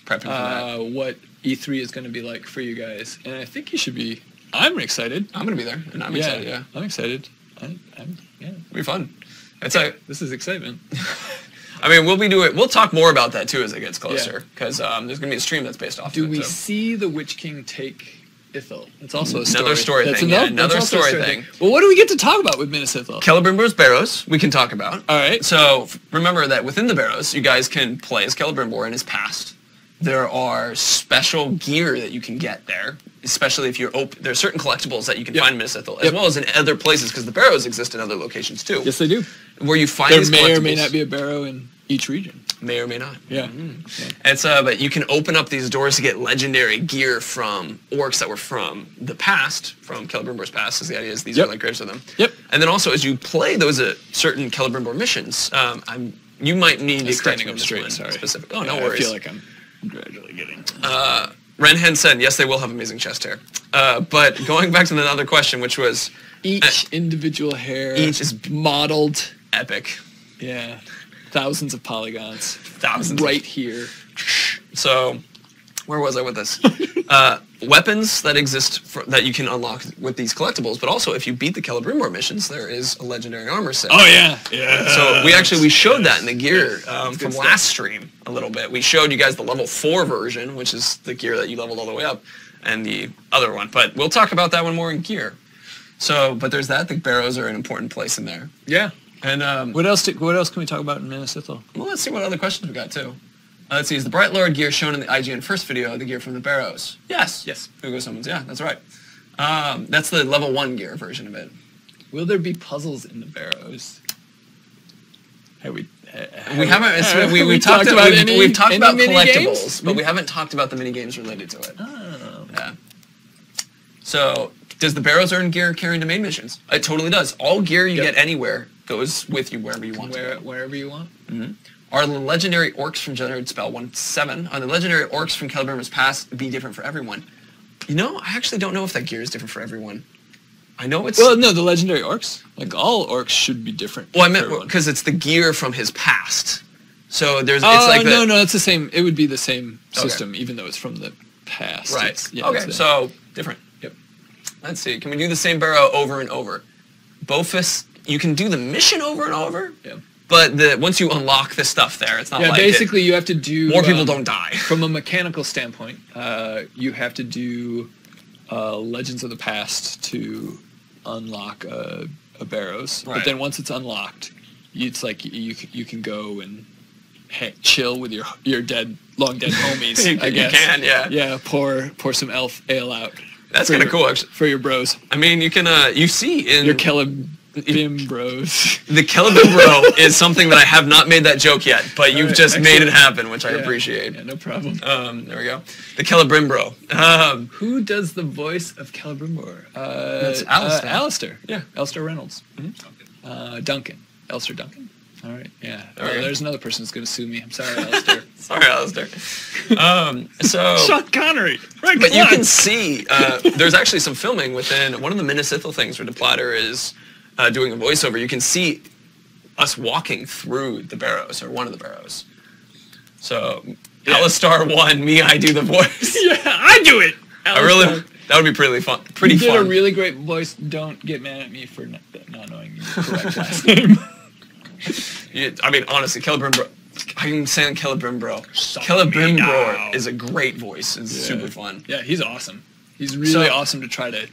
prepping for that. What E3 is going to be like for you guys, and I think you should be. I'm excited. I'm going to be there, and I'm excited. Yeah, I'm excited. It'll be fun. This is excitement. I mean, we'll talk more about that too as it gets closer, because there's going to be a stream that's based off. Do of it, we see the Witch King take Ithil? It's also a story. Another story thing. Another story thing. Well, what do we get to talk about with Minas Ithil? Celebrimbor's Barrows, we can talk about. All right. So remember that within the Barrows, you guys can play as Celebrimbor in his past. There are special gear that you can get there, especially if you're open. There are certain collectibles that you can find in Minas Ithil, as well as in other places, because the Barrows exist in other locations too. Yes, they do. Where you find these collectibles. There may or may not be a Barrow in each region. May or may not. Yeah. And but you can open up these doors to get legendary gear from orcs that were from the past, from Celebrimbor's past, because the idea is these are like graves of them. Yep. And then also, as you play those certain Celebrimbor missions, you might need to standing up straight. Sorry. Specific. Oh, no worries. I feel like I'm gradually getting. Renhen said, yes, they will have amazing chest hair. But going back to another question, which was... Each individual hair is modeled. Epic. Yeah. Thousands of polygons. Thousands. Right here. So, where was I with this? Weapons that exist that you can unlock with these collectibles, but also if you beat the Celebrimbor missions, there is a legendary armor set. Oh, yeah. Yeah. So we showed that in the gear from last stream a little bit. We showed you guys the level 4 version, which is the gear that you leveled all the way up, and the other one. But we'll talk about that one more in gear. So, but there's that. The Barrows are an important place in there. Yeah. And what else can we talk about in Minas Ithil? Well, let's see what other questions we got too. Let's see. Is the Bright Lord gear shown in the IGN first video the gear from the Barrows? Yes. Yes. Hugo Summons. Yeah, that's right. That's the level 1 gear version of it. Will there be puzzles in the Barrows? We've talked about collectibles, but we haven't talked about the mini games related to it. Oh. Yeah. So, does the Barrows earn gear carrying to main missions? It totally does. All gear you get anywhere goes with you wherever you want. Wherever you want. Mm-hmm. Are the legendary orcs from Generated Spell 1-7? Are the legendary orcs from Celebrimbor's past be different for everyone? You know, I actually don't know if that gear is different for everyone. I know it's... Well, no, the legendary orcs. Like, all orcs should be different. Well, I meant because it's the gear from his past. So there's... no, it's the same... It would be the same system, even though it's from the past. Right. Okay, so different. Yep. Let's see. Can we do the same barrow over and over? Bofus, you can do the mission over and over. Yeah. But once you unlock the stuff there, it's not like basically you have to do... More people don't die. From a mechanical standpoint, you have to do Legends of the Past to unlock a barrows. Right. But then once it's unlocked, it's like you can go and chill with your long dead homies, I guess. You can, yeah. Yeah, pour some elf ale out. That's kind of cool, actually. For your bros. I mean, you can, you see in... Your Celebrimbor bros. The Celebrimbor is something that I have not made that joke yet, but you've just made it happen, which I appreciate. Yeah, no problem. There we go. The Celebrimbor. Who does the voice of Celebrimbor? That's Alistair. Alistair. Yeah. Alistair Reynolds. Duncan. Alistair Duncan? All right, yeah. There's another person who's going to sue me. I'm sorry, Alistair. Sorry, Alistair. So... Sean Connery! Right, but you can see, there's actually some filming within one of the Minas Ithil things where the platter is doing a voiceover. You can see us walking through the barrows, or one of the barrows. So, Alistair won, me, I do the voice. Yeah, I do it! That would be pretty fun. You did a really great voice. Don't get mad at me for not knowing your correct last name. I mean, honestly, Celebrimbor. I'm saying Celebrimbor. Celebrimbor is a great voice. It's super fun. Yeah, he's awesome. He's really awesome to try to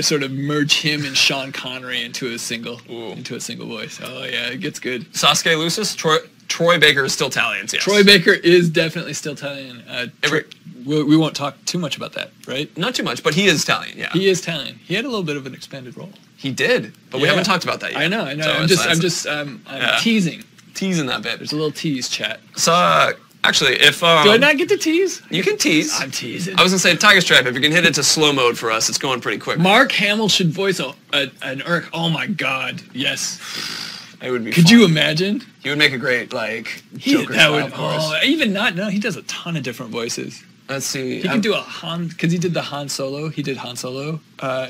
sort of merge him and Sean Connery into a single voice. Oh yeah, it gets good. Sasuke Lucis, Troy Baker is still Talion. Yes. Troy Baker is definitely still Talion. We won't talk too much about that, right? Not too much, but he is Talion. Yeah, he is Talion. He had a little bit of an expanded role. He did, but we haven't talked about that yet. I know. So I'm teasing that bit. There's a little tease, chat. So actually, if do I not get to tease? You can tease. I'm teasing. I was gonna say Tiger Stripe. If you can hit it to slow mode for us, it's going pretty quick. Mark Hamill should voice an Urk. Oh my God, yes. It would be. Could you imagine? He would make a great Joker style voice. Even not. No, he does a ton of different voices. Let's see. He can do a Han, because he did the Han Solo. He did Han Solo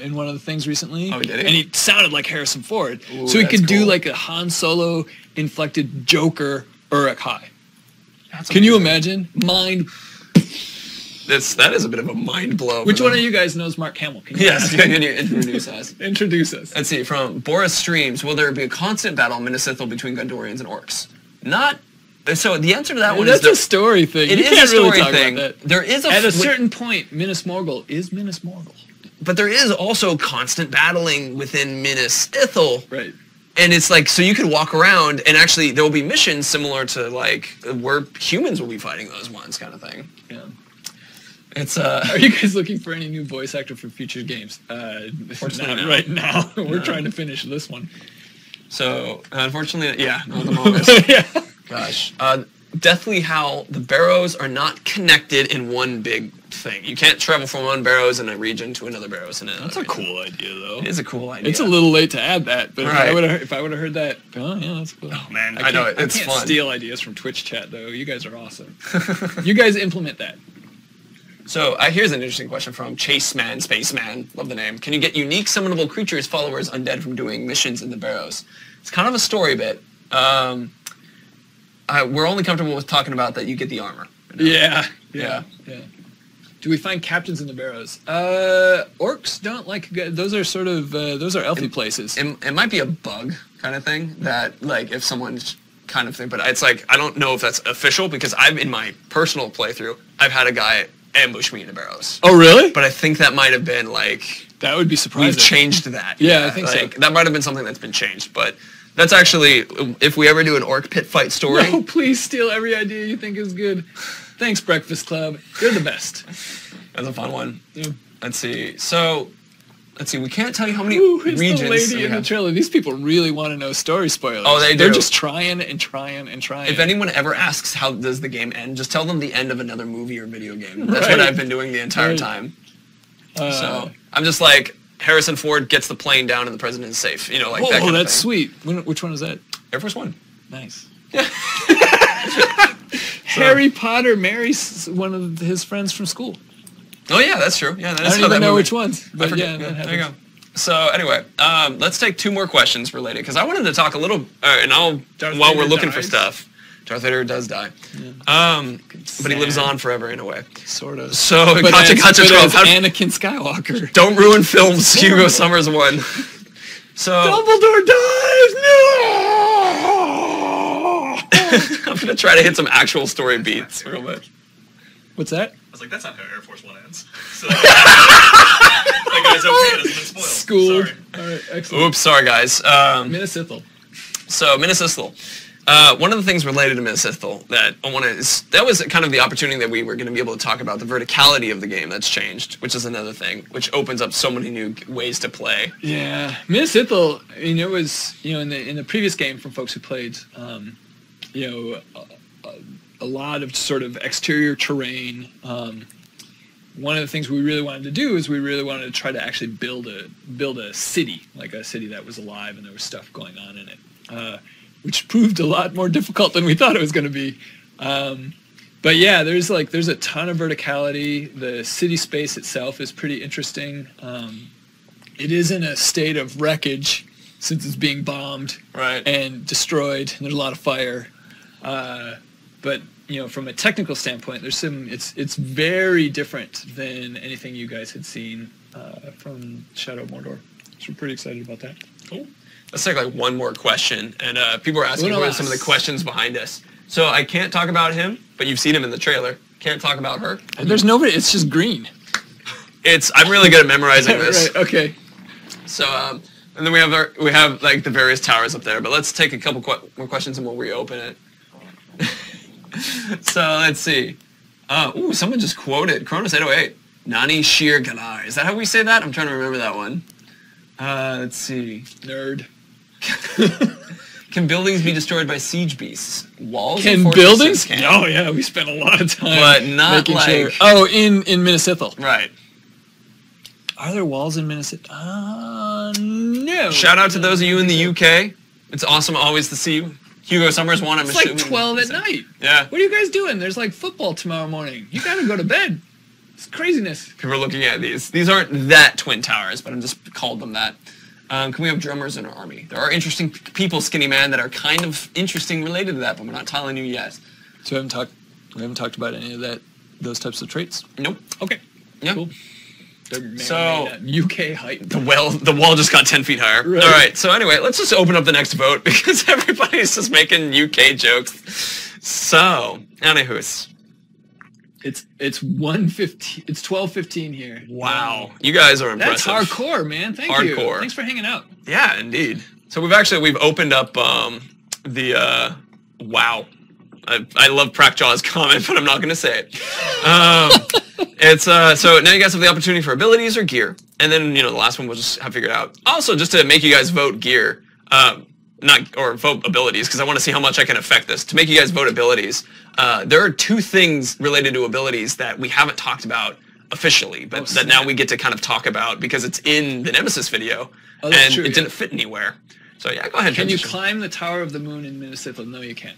in one of the things recently. Oh, he did? And he sounded like Harrison Ford. Ooh, so he could do like a Han Solo inflected Joker Uruk Hai. Can you imagine? That is a bit of a mind blow. Which one of you guys knows Mark Hamill? Can you introduce us? Introduce us. Let's see. From Boris Streams, will there be a constant battle in Minas Ithil between Gondorians and Orcs? Not. So the answer to that one is... That's a story thing. It is a story thing. There is At a certain point, Minas Morgul is Minas Morgul. But there is also constant battling within Minas Ithil. Right. And it's like, so you could walk around, and actually there will be missions similar to, where humans will be fighting those ones kind of thing. Yeah. It's, Are you guys looking for any new voice actor for future games? Not right now. We're trying to finish this one. So, unfortunately, not at the moment. Yeah. Gosh. Deathly Howl, the barrows are not connected in one big thing. You can't travel from one barrows in a region to another barrows in another That's a cool idea, though. It is a cool idea. It's a little late to add that, but right. if I would have heard that, oh, yeah, that's cool. Oh, man, I know, it's I can't fun. Steal ideas from Twitch chat, though. You guys are awesome. You guys implement that. So, here's an interesting question from Chaseman, Spaceman, love the name. Can you get unique summonable creatures, followers, undead from doing missions in the barrows? It's kind of a story bit. We're only comfortable with talking about that you get the armor. Yeah. Do we find captains in the barrows? Orcs don't like... Those are sort of... those are elfy places. It might be a bug kind of thing that, if someone's kind of thing, but it's I don't know if that's official because in my personal playthrough, I've had a guy ambush me in the barrows. Oh, really? But I think that might have been That would be surprising. We've changed that. Yeah, I think so. That might have been something that's been changed, but... That's actually, if we ever do an orc pit fight story... No, please steal every idea you think is good. Thanks, Breakfast Club. You're the best. That's a fun one. Yeah. Let's see. So, we can't tell you how many regions... the lady in the trailer. These people really want to know story spoilers. Oh, they do. They're just trying and trying and trying. If anyone ever asks how does the game end, just tell them the end of another movie or video game. That's what I've been doing the entire time. So, I'm just Harrison Ford gets the plane down and the president is safe. That kind of thing. Oh, that's sweet. Which one is that? Air Force One. Nice. Harry Potter marries one of his friends from school. Oh, yeah, that's true. Yeah, I don't even know which ones. But yeah, there you go. So, anyway, let's take two more questions related, because I wanted to talk a little, while we're looking for stuff, Darth Vader does die. Yeah. But he lives on forever in a way. Sort of. So, But gotcha, as- gotcha, but 12. as Anakin Skywalker. Don't ruin films. Hugo Summers won. So Dumbledore dies! No! I'm going to try to hit some actual story beats real quick. What's that? I was like, that's not how Air Force One ends. So that guy's okay. It hasn't been spoiled. School. Sorry. All right, excellent. Oops, sorry guys. Minas Ithil. So Minas Ithil. One of the things related to Minas Ithil that I want to, that was kind of the opportunity that we were going to be able to talk about, the verticality of the game that's changed, which is another thing, which opens up so many new ways to play. Yeah, Minas Ithil. I mean, it was in the previous game from folks who played, a lot of sort of exterior terrain. One of the things we really wanted to do is we really wanted to try to actually build a city, like a city that was alive and there was stuff going on in it. Which proved a lot more difficult than we thought it was going to be. But yeah, there's a ton of verticality. The city space itself is pretty interesting. It is in a state of wreckage since it's being bombed and destroyed. And there's a lot of fire. But from a technical standpoint, it's very different than anything you guys had seen from Shadow of Mordor. So we're pretty excited about that. Cool. Let's take like one more question, and people are asking what are some of the questions behind us. So I can't talk about him, but you've seen him in the trailer. Can't talk about her. And there's nobody. It's just green. I'm really good at memorizing this. Right. Okay. So and then we have like the various towers up there. But let's take a couple more questions and we'll reopen it. So let's see. Someone just quoted Kronos 808. Nani Shir Galar. Is that how we say that? I'm trying to remember that one. Let's see. Nerd. Can buildings be destroyed by siege beasts? Walls? Can buildings? Can. Oh yeah, we spent a lot of time. But not like. Sure. Oh, in Minas Ithil. Right. Are there walls in Minas Ithil? No. Shout out to those of you in the UK. It's awesome always to see you. Hugo Summers won. It's like 12 at night. Yeah. What are you guys doing? There's like football tomorrow morning. You gotta go to bed. It's craziness. People are looking at these. These aren't that twin towers, but I'm just called them that. Can we have drummers in our army? There are interesting people, Skinny Man, that are kind of interesting related to that, but we're not telling you yet. So we haven't talked about any of those types of traits? Nope. Okay. Yeah. Cool. So UK height. The wall just got 10 feet higher. Right. All right. So anyway, let's just open up the next vote because everybody's just making UK jokes. So, anywho's. It's 1:15. It's 12:15 here. Wow. You guys are impressive. That's hardcore, man. Thank you. Hardcore. Thanks for hanging out. Yeah, indeed. So we've opened up the wow. I love Prackjaw's comment, but I'm not going to say it. It's so now you guys have the opportunity for abilities or gear, and then the last one we'll just have figured out. Also, just to make you guys vote gear, vote abilities, because I want to see how much I can affect this. To make you guys vote abilities, there are two things related to abilities that we haven't talked about officially, but that now we get to kind of talk about because it's in the Nemesis video, and true, it didn't fit anywhere. So yeah, go ahead. Can you climb the Tower of the Moon in Minas Ithil? No, you can't.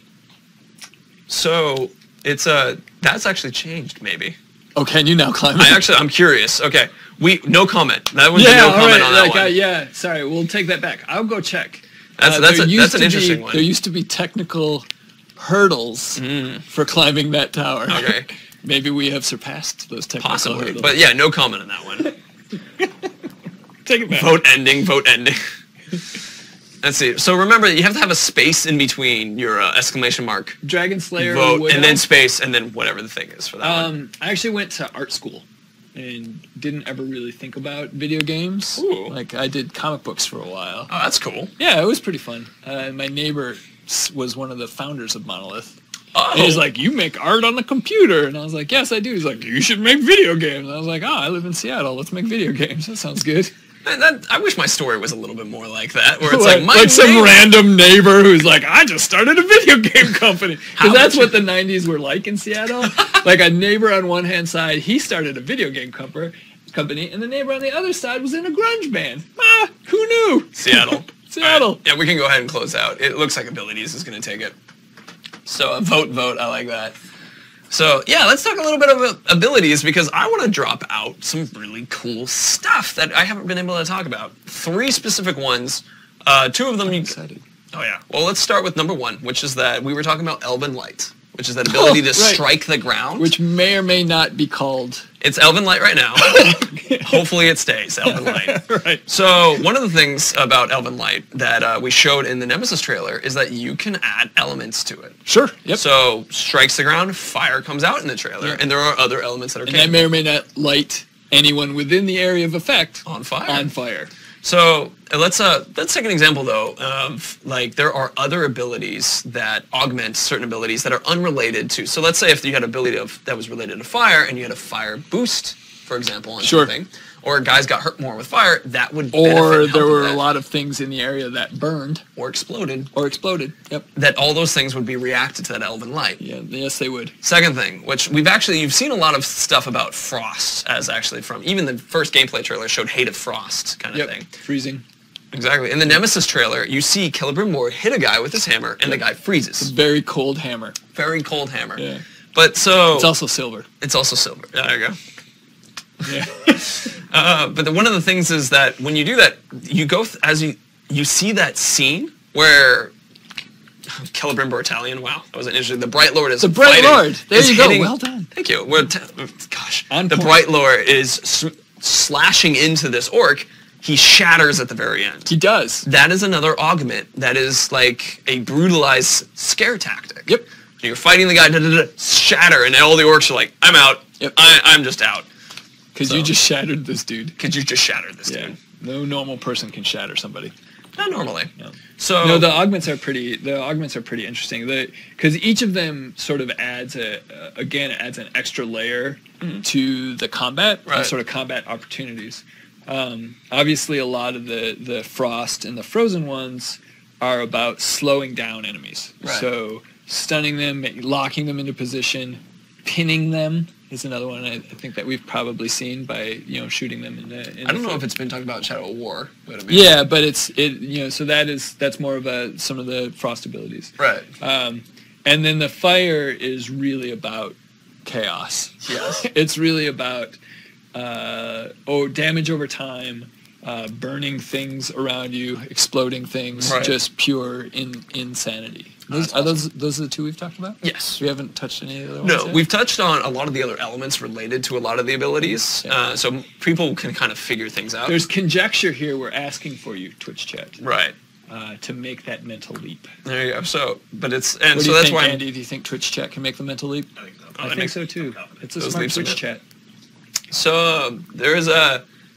So it's that's actually changed maybe. Oh, can you now climb it? I'm curious. Okay, no comment. That was no comment on that one. Yeah, sorry, we'll take that back. I'll go check. That's an interesting one. There used to be technical hurdles for climbing that tower. Okay. Maybe we have surpassed those technical hurdles. But yeah, no comment on that one. Take it back. Vote ending. Let's see. So remember, you have to have a space in between your exclamation mark, Dragon Slayer, vote, and then space, and then whatever the thing is for that one. I actually went to art school and didn't ever really think about video games. Ooh. Like I did comic books for a while. Oh, that's cool. Yeah, it was pretty fun. My neighbor was one of the founders of Monolith. Oh. And he's like, you make art on the computer. And I was like, yes, I do. He's like, you should make video games. And I was like, I live in Seattle. Let's make video games. That sounds good. I wish my story was a little bit more like that, where it's some random neighbor who's like, I just started a video game company. Because that's what the 90s were like in Seattle. Like a neighbor on one hand side, he started a video game company, and the neighbor on the other side was in a grunge band. Who knew? Seattle. Seattle. Right. Yeah, we can go ahead and close out. It looks like abilities is going to take it. So vote. I like that. So yeah, let's talk a little bit about abilities because I want to drop out some really cool stuff that I haven't been able to talk about. 3 specific ones. 2 of them. Oh yeah. Well, let's start with number 1, which is that we were talking about Elven Light, which is that ability to right. strike the ground. Which may or may not be called... It's Elven Light right now. Hopefully it stays Elven Light. Right. So one of the things about Elven Light that we showed in the Nemesis trailer is that you can add elements to it. Sure. Yep. So strikes the ground, fire comes out in the trailer, Yep. and there are other elements that are And that may or may not light anyone within the area of effect on fire. On fire. So let's take an example though of like there are other abilities that augment certain abilities that are unrelated to. So let's say if you had an ability that was related to fire and you had a fire boost, for example, on Sure. something, or guys got hurt more with fire, that would Or benefit and there help were with a that. lot of things in the area that burned Or exploded. or exploded. Yep. That all those things would be reacted to that Elven Light. Yeah. Yes, they would. Second thing, which you've seen a lot of stuff about frost as actually from, even the first gameplay trailer showed hate of frost kind of thing. Freezing. Exactly. In the Nemesis trailer, you see Celebrimbor hit a guy with his hammer, and the guy freezes. Very cold hammer. Very cold hammer. Yeah. But so... It's also silver. It's also silver. There you go. Yeah. But one of the things is that when you do that, you go as you see that scene where Celebrimbor Talion. Wow, that was an interesting. The Bright Lord is The Bright fighting, Lord. There is you go. hitting- Well done. Thank you. Gosh, On the point. Bright Lord is slashing into this orc. He shatters at the very end. He does. That is another augment. That is like a brutalized scare tactic. Yep. You're fighting the guy, shatter, and all the orcs are like, I'm out. Yep. I'm just out. Because you just shattered this dude. Because you just shattered this Yeah. dude. No normal person can shatter somebody. Not normally. No. So No, the augments are pretty interesting. Because each of them sort of adds adds an extra layer to the combat Right. and sort of combat opportunities. Obviously, a lot of the frost and the frozen ones are about slowing down enemies. Right. So stunning them, locking them into position, pinning them is another one I think that we've probably seen by shooting them in the. I don't know if it's been talked about in Shadow of War, but I mean, Yeah, but so that's more of some of the frost abilities. right. And then the fire is really about chaos. Yes. It's really about damage over time, burning things around you, exploding things, Right. just pure insanity. That's Those are the two we've talked about? Yes. We haven't touched any of the other ones No, yet? we've touched on a lot of the other elements related to a lot of the abilities, Yeah. so people can kind of figure things out. There's conjecture here we're asking for you, Twitch chat, Right. to make that mental leap. There you go. So, but it's What and do so you that's think, why Andy? Do you think Twitch chat can make the mental leap? I think so. I think so too. confident. It's a Those smart leaps are Twitch good. chat. So there is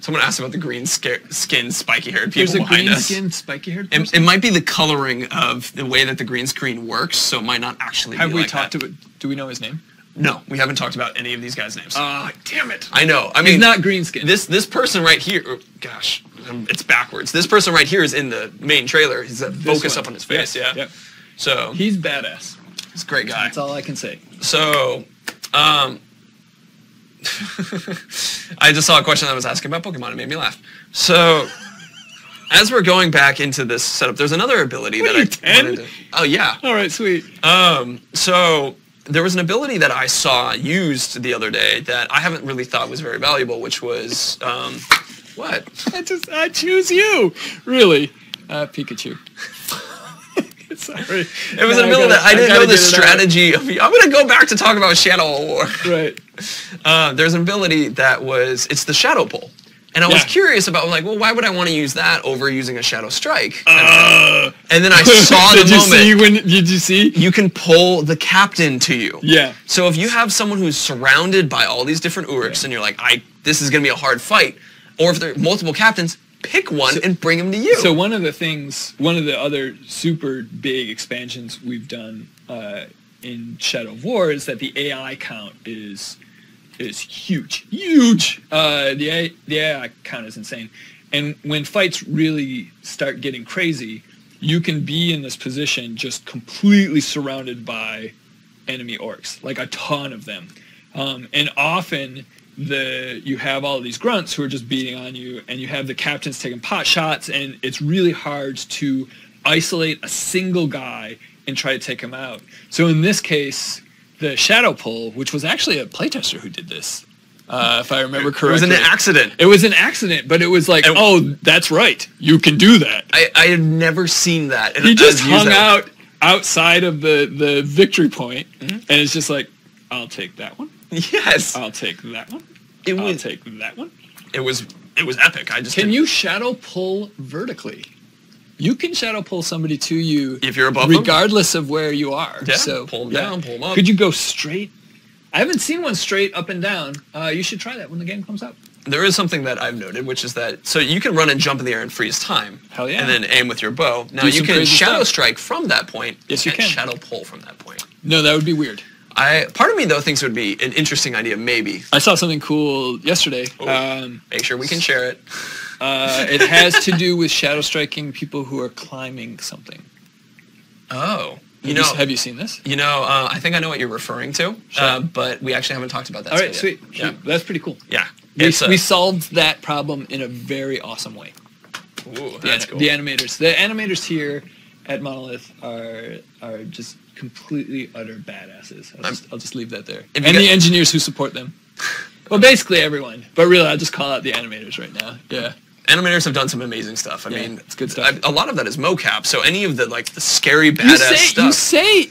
someone asked about the green skin spiky haired people There's a behind green us. skin, spiky haired It, person. it might be the coloring of the way that the green screen works, so it might not actually Have be we like talked that. about? Do we know his name? No, we haven't talked about any of these guys' names. Ah, damn it! I know. I mean, He's not green skin. This person right here, gosh, it's backwards. This person right here is in the main trailer. He's a focus one. up on his face, yeah. Yep. So He's badass. he's a great guy. That's all I can say. So, I just saw a question that was asking about Pokemon. It made me laugh. So, as we're going back into this setup, there's another ability What that are you, I 10? wanted to. Oh yeah. All right, sweet. So there was an ability that I saw used the other day that I haven't really thought was very valuable, which was what? I choose you. Really, Pikachu. Sorry. It was an ability that I didn't know the strategy of. I'm going to go back to talk about Shadow of War. Right. There's an ability that it's the Shadow Pull. And I was Yeah. curious about, like, well, why would I want to use that over using a Shadow Strike? And then I saw the moment. Did you see? You can pull the captain to you. Yeah. So if you have someone who's surrounded by all these different Urks and you're like, this is going to be a hard fight, or if there are multiple captains, pick one and bring him to you. So one of the other super big expansions we've done in Shadow of War is that the AI count is huge. The AI count is insane. And when fights really start getting crazy, you can be in this position just completely surrounded by enemy orcs, like a ton of them. And often you have all these grunts who are just beating on you, and you have the captains taking pot shots, and it's really hard to isolate a single guy and try to take him out. So in this case, the Shadow Pull, which was actually a playtester who did this, if I remember It correctly. was an accident. It was an accident, but it was like, And- oh, that's right. You can do that. I had never seen that. And He just I've used hung that. out outside of the victory point, and it's just like, I'll take that one. Yes. I'll take that one. It I'll was take that one. it was epic. I just Can didn't- you shadow pull vertically? You can shadow pull somebody to you If you're above them? regardless of where you are. Yeah, So pull 'em down, pull 'em up. Could you go straight? I haven't seen one straight up and down. You should try that when the game comes out. There is something that I've noted, which is that so you can run and jump in the air and freeze time. Hell yeah. And then aim with your bow. Now Do you some can crazy shadow stuff. strike from that point. Yes, you can't can. shadow pull from that point. No, that would be weird. Part of me though thinks it would be an interesting idea, maybe. I saw something cool yesterday. Oh. Make sure we can share it. It has to do with shadow striking people who are climbing something. Oh. Have you seen this? I think I know what you're referring to, Sure. but we actually haven't talked about that. All right, still yet. sweet. Yeah. That's pretty cool. Yeah. We solved that problem in a very awesome way. Ooh, that's cool. The animators here at Monolith are just completely utter badasses. I'll just leave that there. If And you the get- engineers who support them. Well, basically everyone. But really, I'll just call out the animators right now. Yeah. Animators have done some amazing stuff. I mean, it's good stuff. A lot of that is mocap. So any of the the scary badass stuff.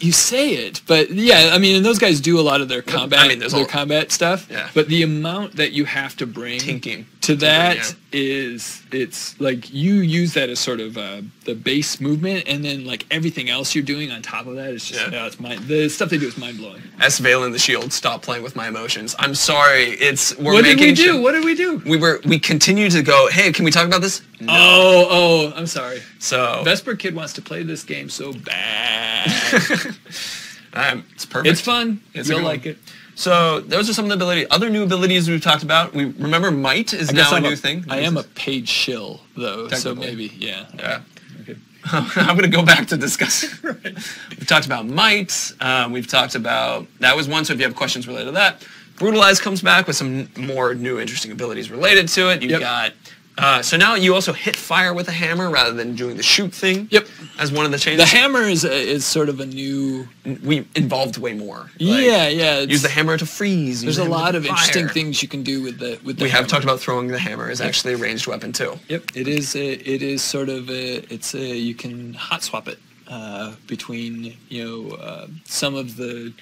You say it, but yeah, I mean, and those guys do a lot of their combat, there's combat stuff. Yeah. But the amount that you have to bring Tinking. to that Yeah. it's like you use that as sort of the base movement, and then like everything else you're doing on top of that is just the stuff they do is mind blowing. S. Veil in the Shield, stop playing with my emotions. I'm sorry. What did we do? What did we do? We continue to go, hey, can we talk about this? No. Oh, I'm sorry. So Vesper Kid wants to play this game so bad. it's perfect. It's fun. It's a You'll good like one. it. So those are some of the other new abilities we've talked about. We remember Might is now a new thing. I am a paid shill though, so Technically. maybe yeah. Yeah. Okay. I'm going to go back to discussing. We've talked about Might. We've talked about that was one. So if you have questions related to that, Brutalize comes back with some more new interesting abilities related to it. You've got. So now you also hit fire with a hammer rather than doing the shoot thing. Yep. As one of the changes. The hammer is sort of a new. We involved way more. Yeah. Use the hammer to freeze. There's use the a hammer lot to of fire. interesting things you can do with the. We have talked about throwing the hammer is actually a ranged weapon too. Yep. It is sort of you can hot swap it between some of the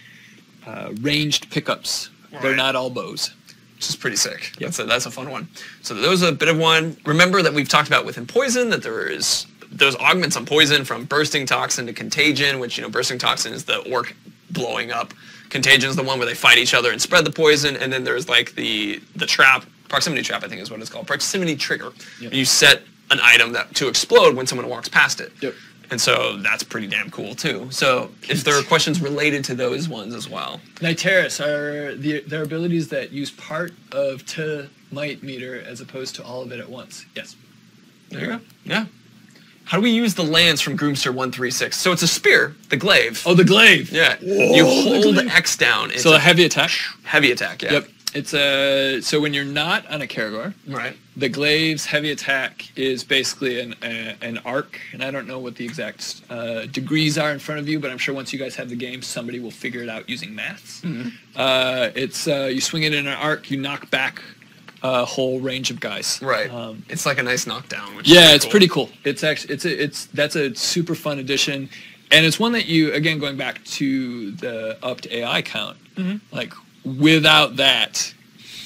ranged pickups. They're Right. not all bows. Which is pretty sick. Yep. That's a fun one. So those are a bit of one. Remember that we've talked about within Poison that there is those augments on Poison from Bursting Toxin to Contagion, which, Bursting Toxin is the orc blowing up. Contagion is the one where they fight each other and spread the poison. And then there's like the trap, Proximity Trap I think is what it's called. Proximity Trigger. Yep. You set an item to explode when someone walks past it. Yep. And so that's pretty damn cool too. So if there are questions related to those ones as well. Niteris are their abilities that use part of might meter as opposed to all of it at once. Yes. There you go. Yeah. How do we use the lance from Groomster 136? So it's a spear, the glaive. Oh, the glaive. Yeah. Whoa, You the hold glaive. X down. It's So a a heavy attack. heavy attack, yeah. Yep. It's so when you're not on a Caragor, Right. the glaive's heavy attack is basically an arc, and I don't know what the exact degrees are in front of you, but I'm sure once you guys have the game, somebody will figure it out using maths. Mm-hmm. You swing it in an arc, you knock back a whole range of guys. Right. Um, It's like a nice knockdown. Which yeah, is it's pretty cool. It's actually that's a super fun addition, and it's one that you again going back to the upped AI count. Like without that,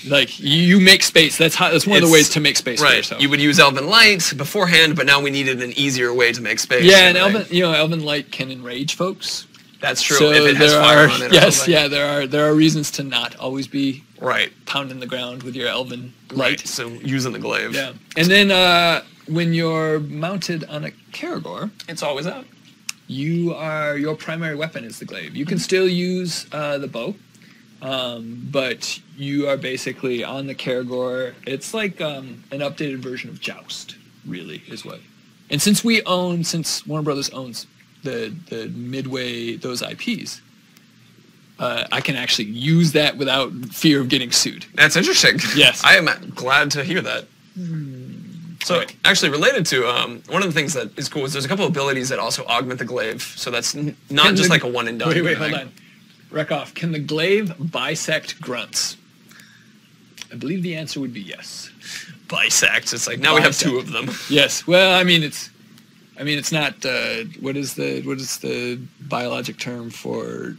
like you make space. That's one of the It's- ways to make space for Right. yourself. You would use Elven Light beforehand, but now we needed an easier way to make space. Yeah, and right? Elven Light can enrage folks. That's true. So if it has there fire are on it or yes, something. yeah, there are reasons to not always be Right. pounding the ground with your Elven Right. Light. So using the glaive. Yeah, and then when you're mounted on a Caragor, It's always out. your primary weapon is the glaive. You can still use the bow, but you are basically on the Caragor. It's like an updated version of Joust, really, is what. And since Warner Brothers owns the Midway, those IPs, I can actually use that without fear of getting sued. That's interesting. Yes. I am glad to hear that. So Right. actually related to one of the things that is cool is there's a couple abilities that also augment the glaive. So that's not Can just the- like a one and done. Wait, thing. hold on. Wreck off. Can the glaive bisect grunts? I believe the answer would be yes. Bisect. It's like now we have 2 of them. Yes. Well, I mean it's not. What is the biologic term for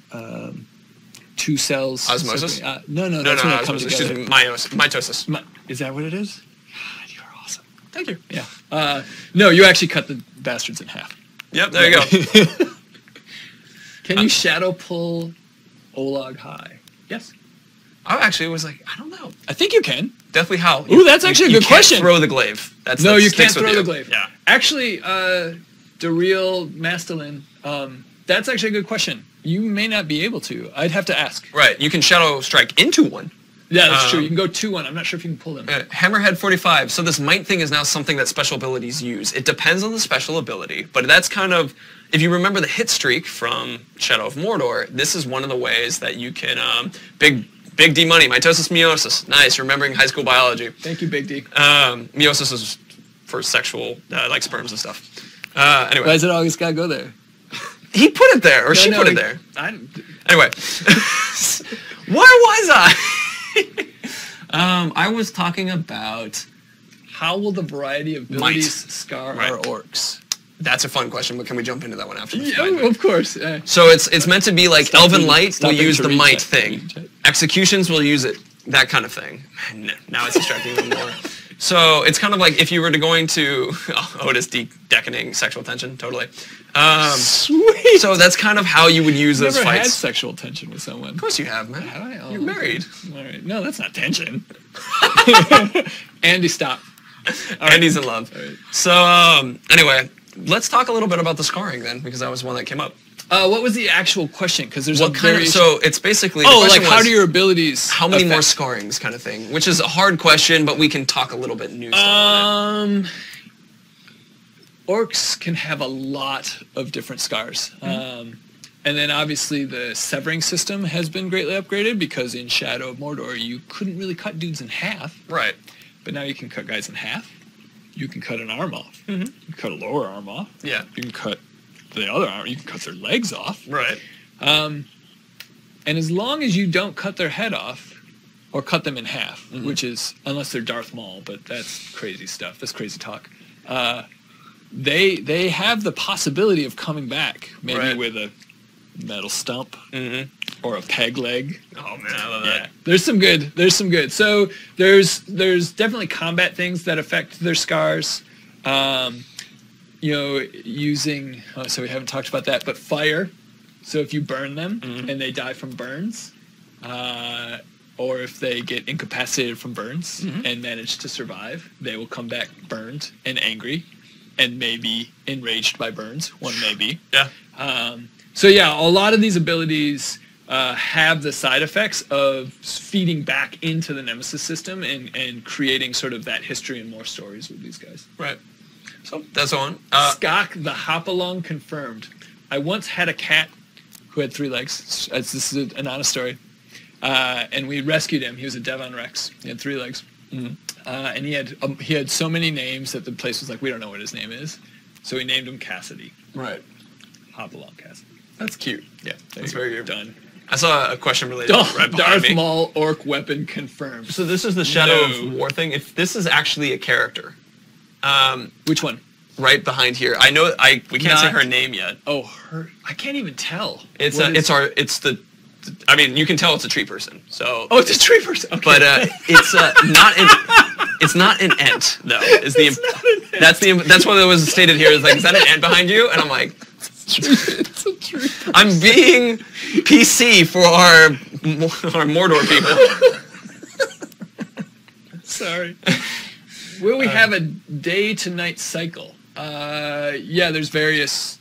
2 cells? Osmosis? No. That's when it comes excuse together. me, mitosis. Is that what it is? God, you're awesome. Thank you. Yeah. No, you actually cut the bastards in half. Yep, there you go. Can you shadow pull Olag high? Yes. I actually was like, I don't know. I think you can. Deathly how? Ooh, that's actually a good question. You can't throw the glaive. No, you can't throw the glaive. Yeah. Actually, the real Mastelin, that's actually a good question. You may not be able to. I'd have to ask. Right. You can shadow strike into one. Yeah, that's true. You can go 2-1. I'm not sure if you can pull them. Hammerhead 45. So this might thing is now something that special abilities use. It depends on the special ability, but that's kind of, if you remember the hit streak from Shadow of Mordor, this is one of the ways that you can, Big D money, mitosis, meiosis. Nice, remembering high school biology. Thank you, Big D. Meiosis is for sexual, like sperms and stuff. Anyway. Why does it always gotta go there? He put it there, or she put it there. Anyway. Where was I? I was talking about... How will the variety of abilities scar our orcs? That's a fun question, but can we jump into that one after? Yeah, of course. So it's meant to be like Elven Light will use the might thing. Executions will use it, that kind of thing. Now it's distracting me more. So it's kind of like if you were going to... Otis deckening sexual tension, totally. Sweet! So that's kind of how you would use those Never fights. had sexual tension with someone. Of course you have, man. Have I? Oh, You're married. All right. No, that's not tension. Andy, stop. Andy's in love. Right. So anyway, let's talk a little bit about the scarring then, because that was one that came up. What was the actual question? Because there's so it's basically how do your abilities? How many more scarrings, kind of thing, which is a hard question, but we can talk a little bit new stuff on it. Orcs can have a lot of different scars. And then obviously the severing system has been greatly upgraded because in Shadow of Mordor you couldn't really cut dudes in half. Right. But now you can cut guys in half. You can cut an arm off. You can cut a lower arm off. Yeah. You can cut the other arm. You can cut their legs off. Right. And as long as you don't cut their head off or cut them in half, which is, unless they're Darth Maul, but that's crazy stuff. That's crazy talk. They have the possibility of coming back, maybe with a metal stump or a peg leg. Oh man, I love that. Yeah, there's some good. So there's definitely combat things that affect their scars. Using so we haven't talked about that, but fire. So if you burn them and they die from burns, or if they get incapacitated from burns and manage to survive, they will come back burned and angry. And maybe enraged by burns. One may be. Yeah. So yeah, a lot of these abilities have the side effects of feeding back into the Nemesis system and creating sort of that history and more stories with these guys. Right. So that's on. Skok the Hop-Along confirmed. I once had a cat who had 3 legs. This is an honest story. And we rescued him. He was a Devon Rex. He had 3 legs. And he had so many names that the place was like, we don't know what his name is. So we named him Cassidy. Right. Hop-Along Cassidy. That's cute. Yeah. That's very good. Done. I saw a question related to right behind Darth me. Maul orc weapon confirmed. So this is the Shadow of War thing. If this is actually a character. Which one? Right behind here. I know we can't say her name yet. Oh, her. I can't even tell. I mean, you can tell it's a tree person. So. Oh, it's a tree person. Okay. But it's not an ent though. That's what it was stated here. Is like, is that an ent behind you? And I'm like, it's a tree person. I'm being PC for our Mordor people. Sorry. Will we have a day to night cycle? Yeah, there's various.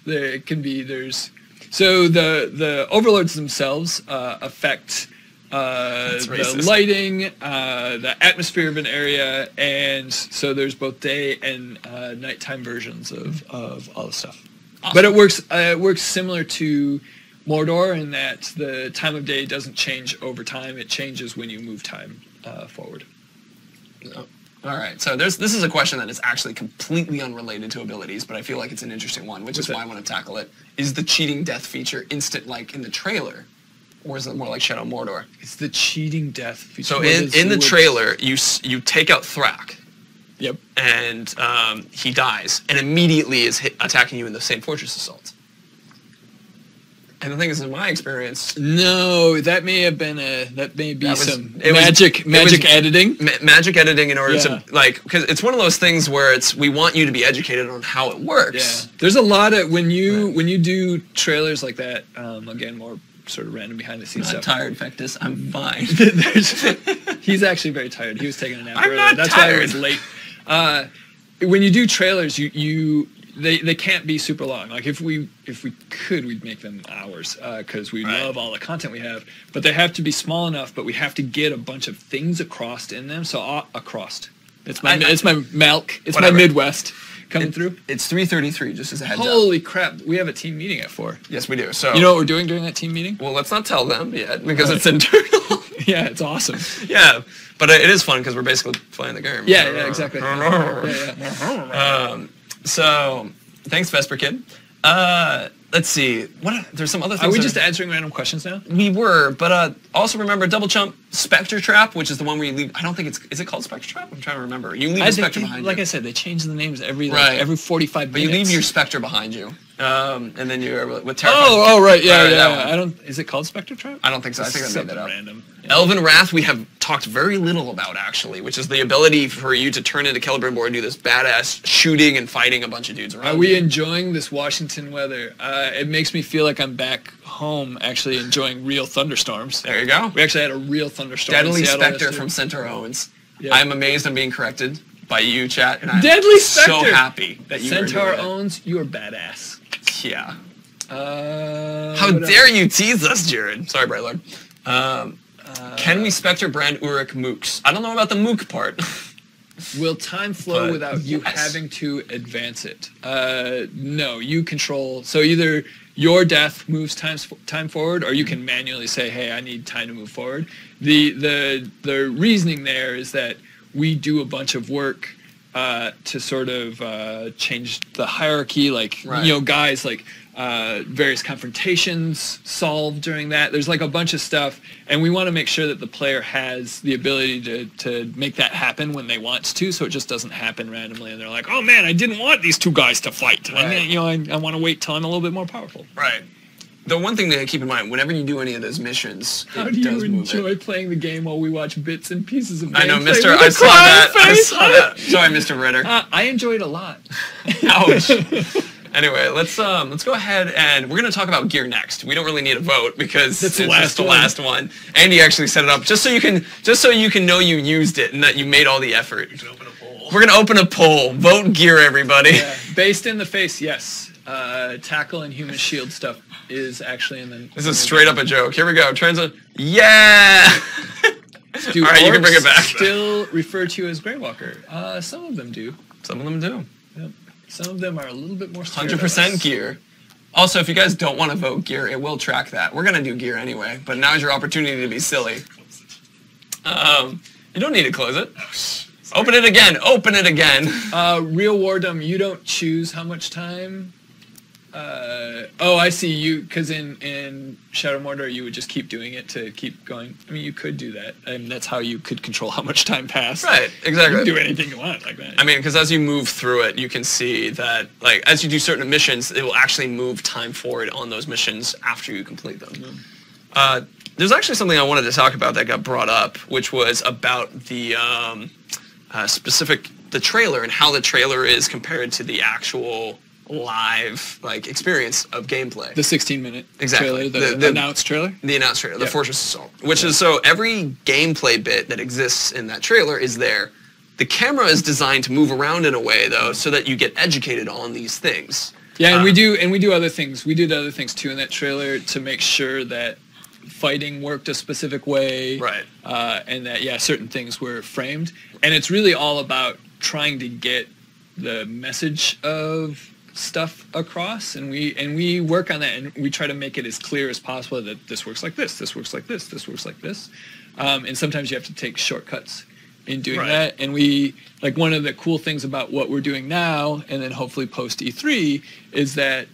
So the overlords themselves affect the lighting, the atmosphere of an area, and so there's both day and nighttime versions of all the stuff. Awesome. But it works similar to Mordor in that the time of day doesn't change over time; it changes when you move time forward. Oh. All right, so this is a question that is actually completely unrelated to abilities, but I feel like it's an interesting one, which is why I want to tackle it. Is the cheating death feature instant like in the trailer? or is it more like Shadow Mordor? It's the cheating death. So in the trailer, you take out Thrak. Yep. And he dies, and immediately is attacking you in the same fortress assault. And the thing is, in my experience, no, that may be some magic editing. Magic editing in order to because it's one of those things where we want you to be educated on how it works. Yeah. There's a lot of when you do trailers like that. Again, more sort of random behind the scenes stuff. I'm tired, Fectus. I'm fine. He's actually very tired. He was taking a nap I'm earlier. not That's tired. why he was late. When you do trailers, they can't be super long. Like if we could, we'd make them hours because we love all the content we have. But they have to be small enough. But we have to get a bunch of things across in them. So across. It's my milk. It's whatever. my Midwest coming through. It's 3:33. Just as a heads up. Holy crap! We have a team meeting at 4. Yes, we do. So you know what we're doing during that team meeting? Well, let's not tell them yet because it's internal. Yeah, it's awesome. Yeah, but it is fun because we're basically playing the game. Yeah, exactly. So, thanks, Vesper Kid. Let's see. There's some other things. Are we just answering random questions now? We were, but also remember double jump Spectre Trap, which is the one where you leave. I don't think is it called Spectre Trap? I'm trying to remember. You leave a Spectre behind you. Like I said, they change the names every 45 minutes. But you leave your Spectre behind you, and then you're with Terrified. Oh, right, yeah. I don't. Is it called Spectre Trap? I don't think so. I think I made that up. Random. Elven Wrath we have talked very little about actually, which is the ability for you to turn into Celebrimbor and do this badass shooting and fighting a bunch of dudes around. Are we enjoying this Washington weather? It makes me feel like I'm back home, actually enjoying real thunderstorms. There you go. We actually had a real thunderstorm. Deadly Spectre from Centaur Owens. Yeah. I'm amazed I'm being corrected by you, chat, and I'm Deadly Spectre. So happy that you Centaur Owens, you are badass. Yeah. How dare you tease us, Jared? Sorry, Bright Lord. Can we Spectre brand Uruk mooks? I don't know about the mook part. Will time flow without you having to advance it? No, you control. So either your death moves time forward, or you can manually say, "Hey, I need time to move forward." The reasoning there is that we do a bunch of work to sort of change the hierarchy, like guys like. Various confrontations solved during that. There's like a bunch of stuff, and we want to make sure that the player has the ability to make that happen when they want to, so it just doesn't happen randomly. And they're like, "Oh man, I didn't want these two guys to fight. Right. I want to wait till I'm a little bit more powerful." Right. The one thing to keep in mind, whenever you do any of those missions, how do you enjoy playing the game while we watch bits and pieces of gameplay? I know, Mister. I saw that. Sorry, Mr. Ritter. I enjoyed it a lot. Ouch. Anyway, let's go ahead and we're going to talk about gear next. We don't really need a vote because it's the last one. Andy actually set it up just so you can know you used it and that you made all the effort. You can open a poll. We're going to open a poll. Vote gear, everybody. Yeah. Based in the face, yes. Tackle and human shield stuff is actually in the... This is straight up a joke. Here we go. Yeah! Do all right, you can bring it back. Still refer to you as Grey Walker? Some of them do. Some of them do. Yep. Some of them are a little bit more 100% gear. Also, if you guys don't want to vote gear, it will track that. We're going to do gear anyway, but now's your opportunity to be silly. You don't need to close it. Open it again. Open it again. Real Wardom, you don't choose how much time. I see you, because in Shadow Mordor, you would just keep doing it to keep going. I mean, you could do that, and that's how you could control how much time passed. Right, exactly. You can do anything you want like that. I mean, because as you move through it, you can see that, like, as you do certain missions, it will actually move time forward on those missions after you complete them. Mm-hmm. There's actually something I wanted to talk about that got brought up, which was about the the trailer and how the trailer is compared to the actual live experience of gameplay. The 16-minute exactly trailer, the announced trailer? The announced trailer, the Fortress Assault. Which is so every gameplay bit that exists in that trailer is there. The camera is designed to move around in a way though so that you get educated on these things. Yeah, and we do other things. We did other things too in that trailer to make sure that fighting worked a specific way. Right. And that certain things were framed. And it's really all about trying to get the message of stuff across, and we work on that, and we try to make it as clear as possible that this works like this works like this works like this, and sometimes you have to take shortcuts in doing that. And we one of the cool things about what we're doing now, and then hopefully post E3, is that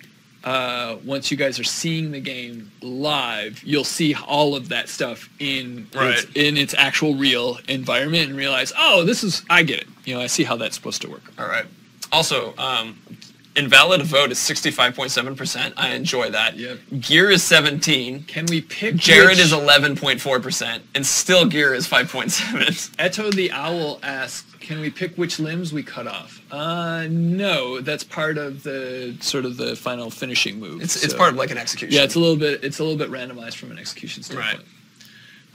once you guys are seeing the game live, you'll see all of that stuff in its actual real environment and realize, oh, I get it. I see how that's supposed to work. All right. Also, invalid vote is 65.7%. I enjoy that. Yep. Gear is 17. Can we pick Jared is 11.4%, and still Gear is 5.7. Eto the Owl asks, can we pick which limbs we cut off? No, that's part of the sort of the final finishing move. It's part of like an execution. Yeah, it's a little bit randomized from an execution standpoint. Right.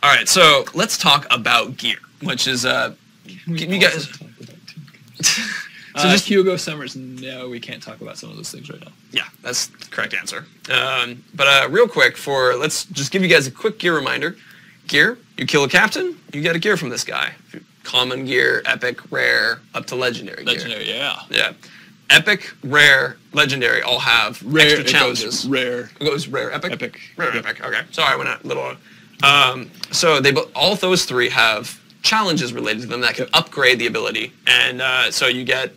All right, so let's talk about gear, which is you guys. So just Hugo Summers, no, we can't talk about some of those things right now. Yeah, that's the correct answer. But real quick, let's just give you guys a quick gear reminder. Gear, you kill a captain, you get a gear from this guy. Common gear, epic, rare, up to legendary gear. Legendary, yeah. Yeah. Epic, rare, legendary all have extra challenges. It goes rare, epic? Epic. Rare, epic, okay. Sorry, I went a little... so all of those three have challenges related to them that can upgrade the ability. And so you get...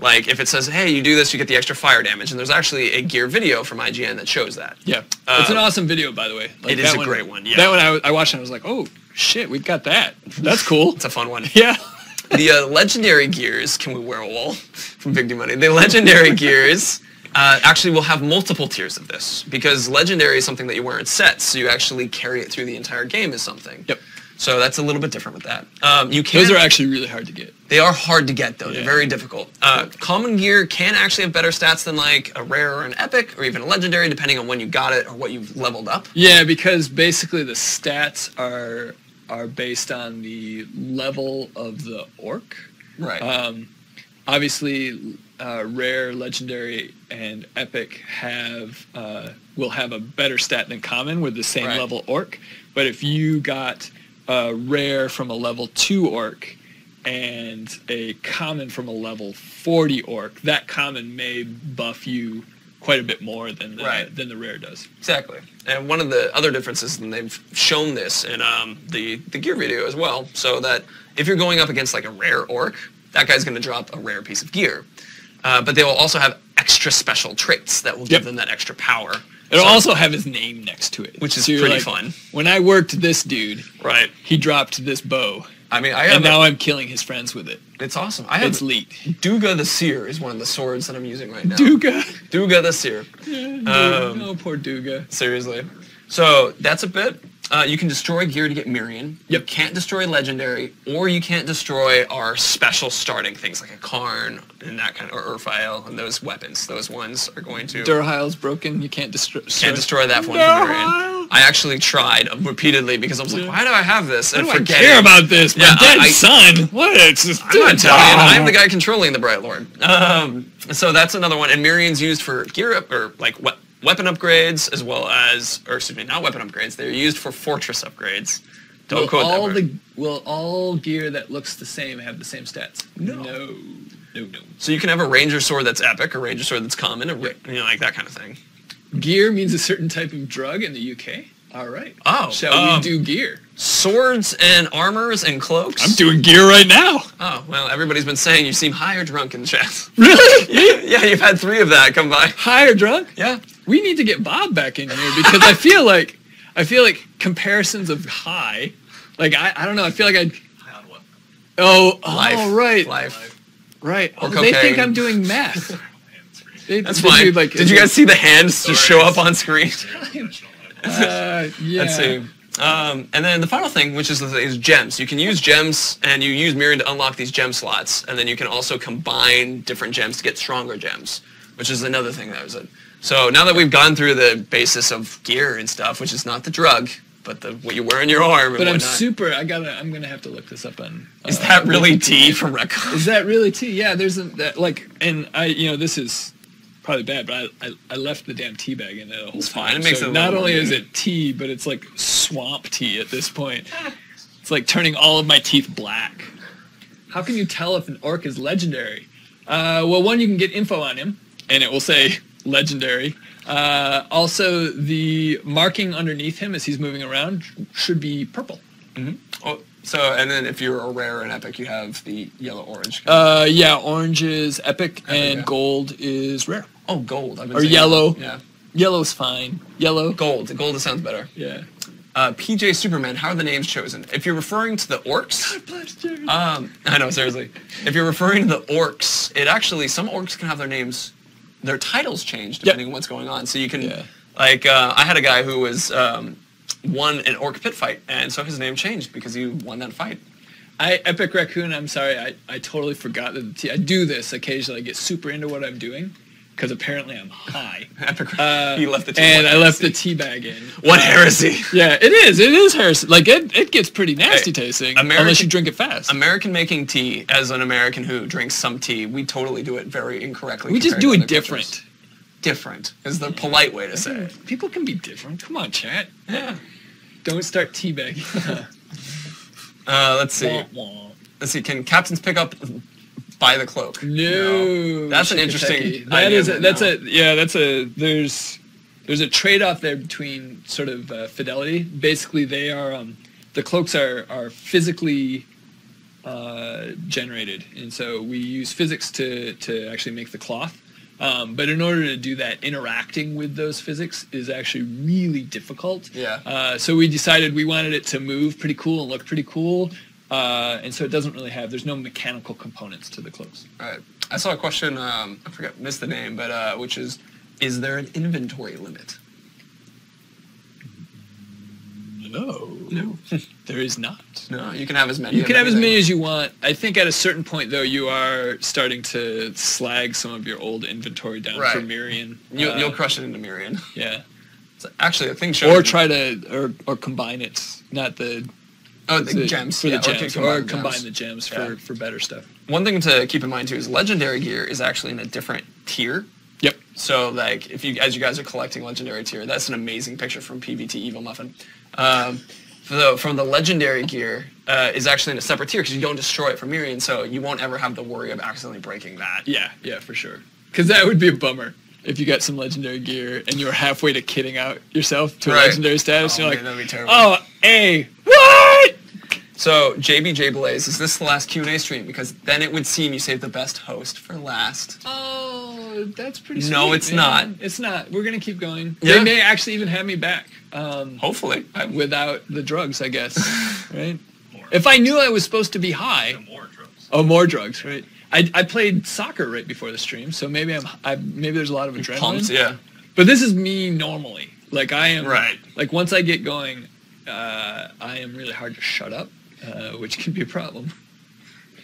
Like, if it says, hey, you do this, you get the extra fire damage. And there's actually a gear video from IGN that shows that. Yeah. It's an awesome video, by the way. It is a great one, yeah. That one I watched and I was like, oh, shit, we've got that. That's cool. It's a fun one. Yeah. The legendary gears, can we wear a wall from Big D Money? The legendary gears actually will have multiple tiers of this. Because legendary is something that you wear in sets, so you actually carry it through the entire game as something. Yep. So that's a little bit different with that. Those are actually really hard to get. They are hard to get, though. Yeah. They're very difficult. Common gear can actually have better stats than like a rare or an epic or even a legendary, depending on when you got it or what you've leveled up. Yeah, because basically the stats are based on the level of the orc. Right. Obviously, rare, legendary, and epic will have a better stat than common with the same level orc. But if you got rare from a level 2 orc and a common from a level 40 orc, that common may buff you quite a bit more than the rare does. Exactly. And one of the other differences, and they've shown this in the gear video as well, so that if you're going up against like a rare orc, that guy's going to drop a rare piece of gear. But they will also have extra special traits that will give them that extra power. It'll also have his name next to it. Which is pretty fun. When I worked this dude, he dropped this bow. I mean, now I'm killing his friends with it. It's awesome. It's elite. Duga the Seer is one of the swords that I'm using right now. Duga the Seer. No, poor Duga. Seriously. So that's a bit. You can destroy gear to get Mirian. You can't destroy legendary, or you can't destroy our special starting things like a Karn and that kind of, or Urfael and those weapons. Those ones are going to. Durhile's broken. You can't destroy. Can't destroy that one for Mirian. I actually tried repeatedly because I was like, why do I have this? And I care about this. My dead son. What? I'm not telling you. I'm the guy controlling the Bright Lord. So that's another one. And Mirian's used for gear up or like weapon upgrades as well as, or excuse me, not weapon upgrades. They're used for fortress upgrades. Don't quote that word. Will all gear that looks the same have the same stats? No. So you can have a ranger sword that's epic, a ranger sword that's common, like that kind of thing. Gear means a certain type of drug in the UK. All right. Oh. Shall we do gear? Swords and armors and cloaks? I'm doing gear right now. Oh, well, everybody's been saying you seem high or drunk in the chat. Really? Yeah, you've had 3 of that come by. High or drunk? Yeah. We need to get Bob back in here because I feel like comparisons of high, like I don't know, I feel like High on what? Right. Life. Right. Or they think I'm doing math. That's fine. Did you guys see the hands just show up on screen? Yeah. Let's see. And then the final thing, which is gems. You can use gems, and you use Mirian to unlock these gem slots, and then you can also combine different gems to get stronger gems, which is another thing that was it. So now that we've gone through the basis of gear and stuff, which is not the drug, but what you wear in your arm and But whatnot. I'm gonna have to look this up on. Is that really T from Recon? Is that really T? Yeah, there's and this is probably bad, but I left the damn tea bag in there the whole It's time. fine. It makes so it not only is it tea, but it's like swamp tea at this point. It's like turning all of my teeth black. How can you tell if an orc is legendary? Well, one, you can get info on him, and it will say legendary. Also, the marking underneath him as he's moving around should be purple. Mm-hmm. Oh, and then if you're a rare and epic, you have the yellow-orange. Yeah, orange is epic, and gold is rare. Oh, gold. Or yellow. Yeah. Yellow's fine. Yellow. Gold. Gold sounds better. Yeah. PJ Superman, how are the names chosen? If you're referring to the orcs, I know, seriously. If you're referring to the orcs, it actually, some orcs can have their titles changed depending on what's going on. So you can, like, I had a guy who was, won an orc pit fight, and so his name changed because he won that fight. Epic Raccoon, I'm sorry, I totally forgot that I do this occasionally. I get super into what I'm doing. Because apparently I'm high. You left the tea and I left the tea bag in. What heresy? Yeah, it is heresy. Like, it gets pretty nasty tasting, unless you drink it fast. American making tea, as an American who drinks some tea, we totally do it very incorrectly. We just do it different. Cultures. Different is the polite way to say it. People can be different. Come on, chat. Yeah. Don't start teabagging. Let's see. Let's see, can captains pick up by the cloak? No. That's an interesting idea. There's a trade-off there between sort of fidelity. Basically, they are the cloaks are physically generated, and so we use physics to actually make the cloth. But in order to do that, interacting with those physics is actually really difficult. Yeah. So we decided we wanted it to move pretty cool and look pretty cool. And so it doesn't really there's no mechanical components to the cloaks. Right. I saw a question, missed the name, but which is there an inventory limit? No. There is not. No, you can have as many. You can have as many as you want. I think at a certain point, though, you are starting to slag some of your old inventory down for Mirian. You'll crush it into Mirian. Yeah. So actually, I think shows... Or try to... Or combine it. Not the... Oh, the gems. For the gems. Or combine the gems for better stuff. One thing to keep in mind, too, is legendary gear is actually in a different tier. Yep. So, like, as you guys are collecting legendary tier, that's an amazing picture from PVT Evil Muffin. From the legendary gear is actually in a separate tier because you don't destroy it from Mirian, so you won't ever have the worry of accidentally breaking that. Yeah, for sure. Because that would be a bummer if you got some legendary gear and you were halfway to kitting out yourself to a legendary status. You're like, that'd be terrible. Oh, what? So, JBJ Blaze, is this the last Q&A stream? Because then it would seem you saved the best host for last. Oh, that's pretty sweet. No, it's not. It's not. We're going to keep going. Yeah. They may actually even have me back. Hopefully. Without the drugs, I guess. Right? If I knew I was supposed to be high. More drugs. Oh, more drugs, right. I played soccer right before the stream, so maybe maybe there's a lot of adrenaline. Pumped, yeah. But this is me normally. Like, I am... Right. Like, once I get going, I am really hard to shut up. Which can be a problem,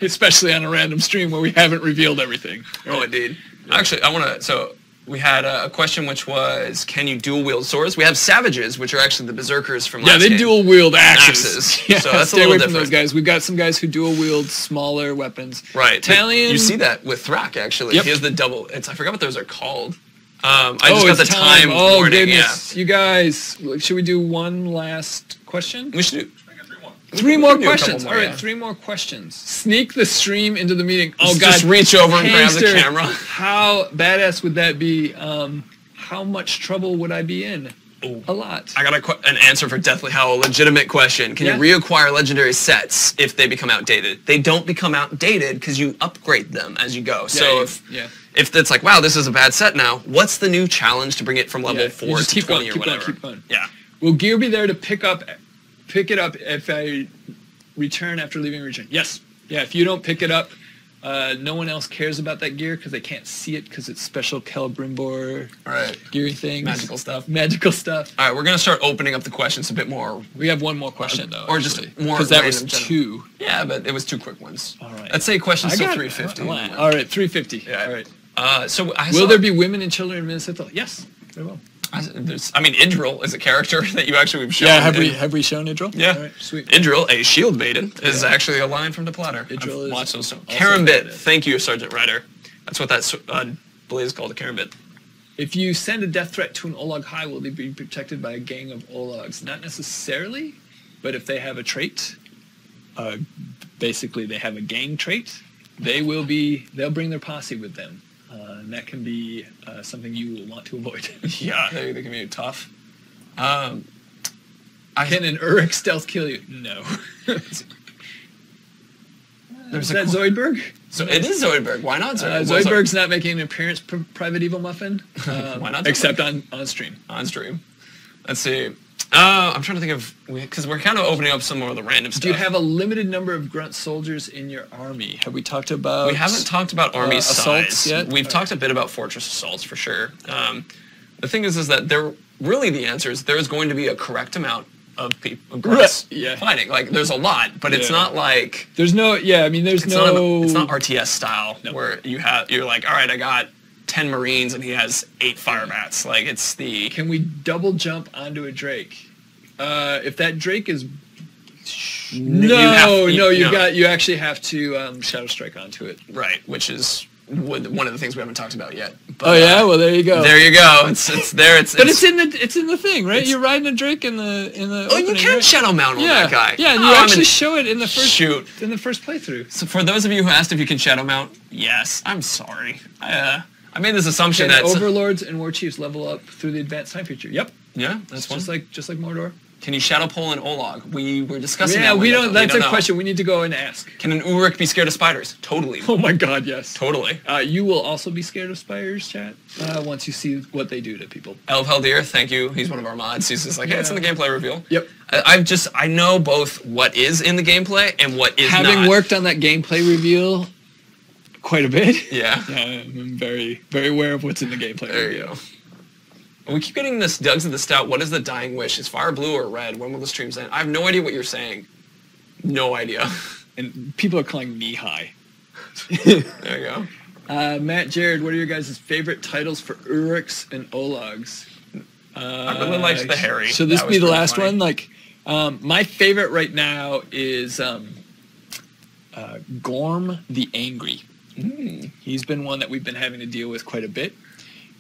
especially on a random stream where we haven't revealed everything. Right? Oh, indeed. Yeah. Actually, so we had a question which was, can you dual wield swords? We have savages, which are actually the berserkers from last game. Yeah, they dual wield axes. Yeah, so that's stay a little away different. from those guys. We've got some guys who dual wield smaller weapons. Right. Talion. You see that with Thrak, actually. Yep. He has the double. I forgot what those are called. I just got the time Oh, warning. goodness. Yeah. You guys, should we do one last question? We should do. Three more questions. All right, 3 more questions. Sneak the stream into the meeting. Oh, God. Just reach over and grab the camera. How badass would that be? How much trouble would I be in? Ooh. A lot. I got an answer for Deathly Howl, a legitimate question. Can you reacquire legendary sets if they become outdated? They don't become outdated because you upgrade them as you go. So if it's like, wow, this is a bad set now, what's the new challenge to bring it from level 4 to 20 or whatever? Keep going. Yeah. Will gear be there to pick it up if I return after leaving region? Yes. Yeah, if you don't pick it up, no one else cares about that gear because they can't see it because it's special Celebrimbor geary things. Magical stuff. All right, we're going to start opening up the questions a bit more. We have one more question, though. Or just more because that was 2. Yeah, but it was 2 quick ones. All right. Let's say questions till 350. All right, 350. Yeah. All right. Will there be women and children in Minnesota? Yes, there will. Idril is a character that we've shown. Yeah, have we shown Idril? Yeah. All right, sweet. Idril, a shield maiden, is actually a line from the Platter. Idril is watched those. Karambit, thank you, Sergeant Ryder. That's what that blade is called, a Karambit. If you send a death threat to an Olag High, will they be protected by a gang of Olags? Not necessarily, but if they have a trait, basically they have a gang trait, they'll bring their posse with them. And that can be something you will want to avoid. Yeah, they can be tough. Can an Uruk stealth kill you? No. Is that Zoidberg? So it is Zoidberg. Why not Zoidberg? Zoidberg's not making an appearance, Private Evil Muffin. Why not Zoidberg? Except on stream. On stream. Let's see. I'm trying to think of, because we're kind of opening up some more of the random stuff. Do you have a limited number of grunt soldiers in your army? Have we talked about... We haven't talked about army assaults size yet? We've talked a bit about fortress assaults for sure. The thing is that the answer is there is going to be a correct amount of people grunts fighting. Like, there's a lot, but it's not like... There's no... Yeah, I mean, there's it's not RTS style where you're like, all right, I got 10 Marines and he has 8 fire bats. Like, it's the... Can we double jump onto a Drake? If that Drake is... You actually have to Shadow Strike onto it. Right, which is one of the things we haven't talked about yet. But, well, there you go. There you go. It's there. But it's in the thing, right? You're riding a Drake in the. Oh, you can shadow mount on that guy. Yeah, and you actually show it in the first in the first playthrough. So for those of you who asked if you can shadow mount, yes. I'm sorry. I made this assumption that overlords and war chiefs level up through the advanced time feature. Yep. Yeah, that's just like Mordor. Can you shadow pole an Olog? We were discussing that. Yeah, we don't. That's a question we need to go and ask. Can an Uruk be scared of spiders? Totally. Oh my God, yes. Totally. You will also be scared of spiders, chat. Once you see what they do to people. Elf Heldir, thank you. He's one of our mods. He's just like, hey, it's in the gameplay reveal. Yep. I know both what is in the gameplay and what is not. Having worked on that gameplay reveal quite a bit. Yeah. I'm very, very aware of what's in the gameplay reveal. There you go. We keep getting this Doug's of the Stout. What is the dying wish? Is fire blue or red? When will the streams end? I have no idea what you're saying. No idea. And people are calling me high. There you go. Matt, Jared, what are your guys' favorite titles for Uruks and Ologs? I really liked the Harry. So this be the last one? Like, my favorite right now is Gorm the Angry. He's been one that we've been having to deal with quite a bit.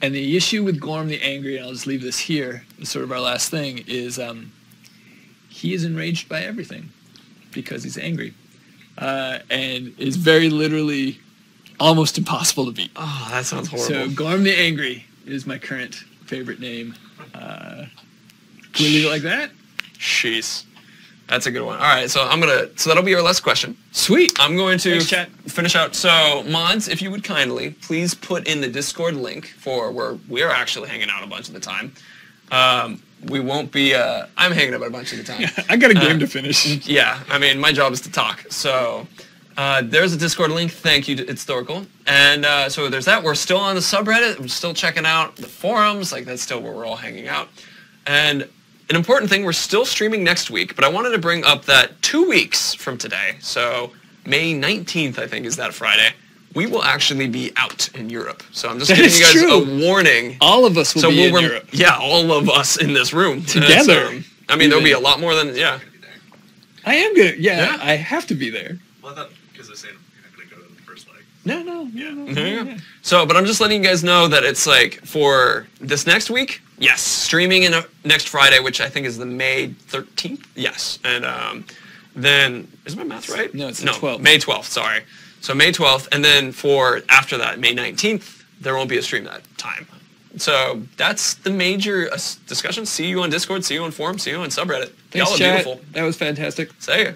And the issue with Gorm the Angry, and I'll just leave this here, it's sort of our last thing, is he is enraged by everything because he's angry. And is very literally almost impossible to beat. Oh, that sounds horrible. So Gorm the Angry is my current favorite name. Can we leave it like that? Jeez. That's a good one. All right, so that'll be our last question. Sweet. I'm going to finish out. So, mods, if you would kindly, please put in the Discord link for where we're actually hanging out a bunch of the time. We won't be, I'm hanging out a bunch of the time. I got a game to finish. Yeah, I mean, my job is to talk. So, there's a Discord link. Thank you to Historical. And so there's that. We're still on the subreddit. We're still checking out the forums. Like, that's still where we're all hanging out. And an important thing, we're still streaming next week, but I wanted to bring up that 2 weeks from today, so May 19th, I think, is that Friday, we will actually be out in Europe. So I'm just giving you guys a warning. All of us will be in Europe. Yeah, all of us in this room. Together. I mean, there'll be a lot more than, I am going to, I have to be there. Well, I thought, because I said you're not going to go to the first leg. No. So, but I'm just letting you guys know that it's like, for this next week, yes, streaming next Friday, which I think is the May 13th. Yes, and then is my math right? No, it's the 12th. May 12th. Sorry. So May 12th, and then for after that, May 19th, there won't be a stream that time. So that's the major discussion. See you on Discord. See you on forum. See you on subreddit. Thanks, Y'all are chat. beautiful. That was fantastic. See ya.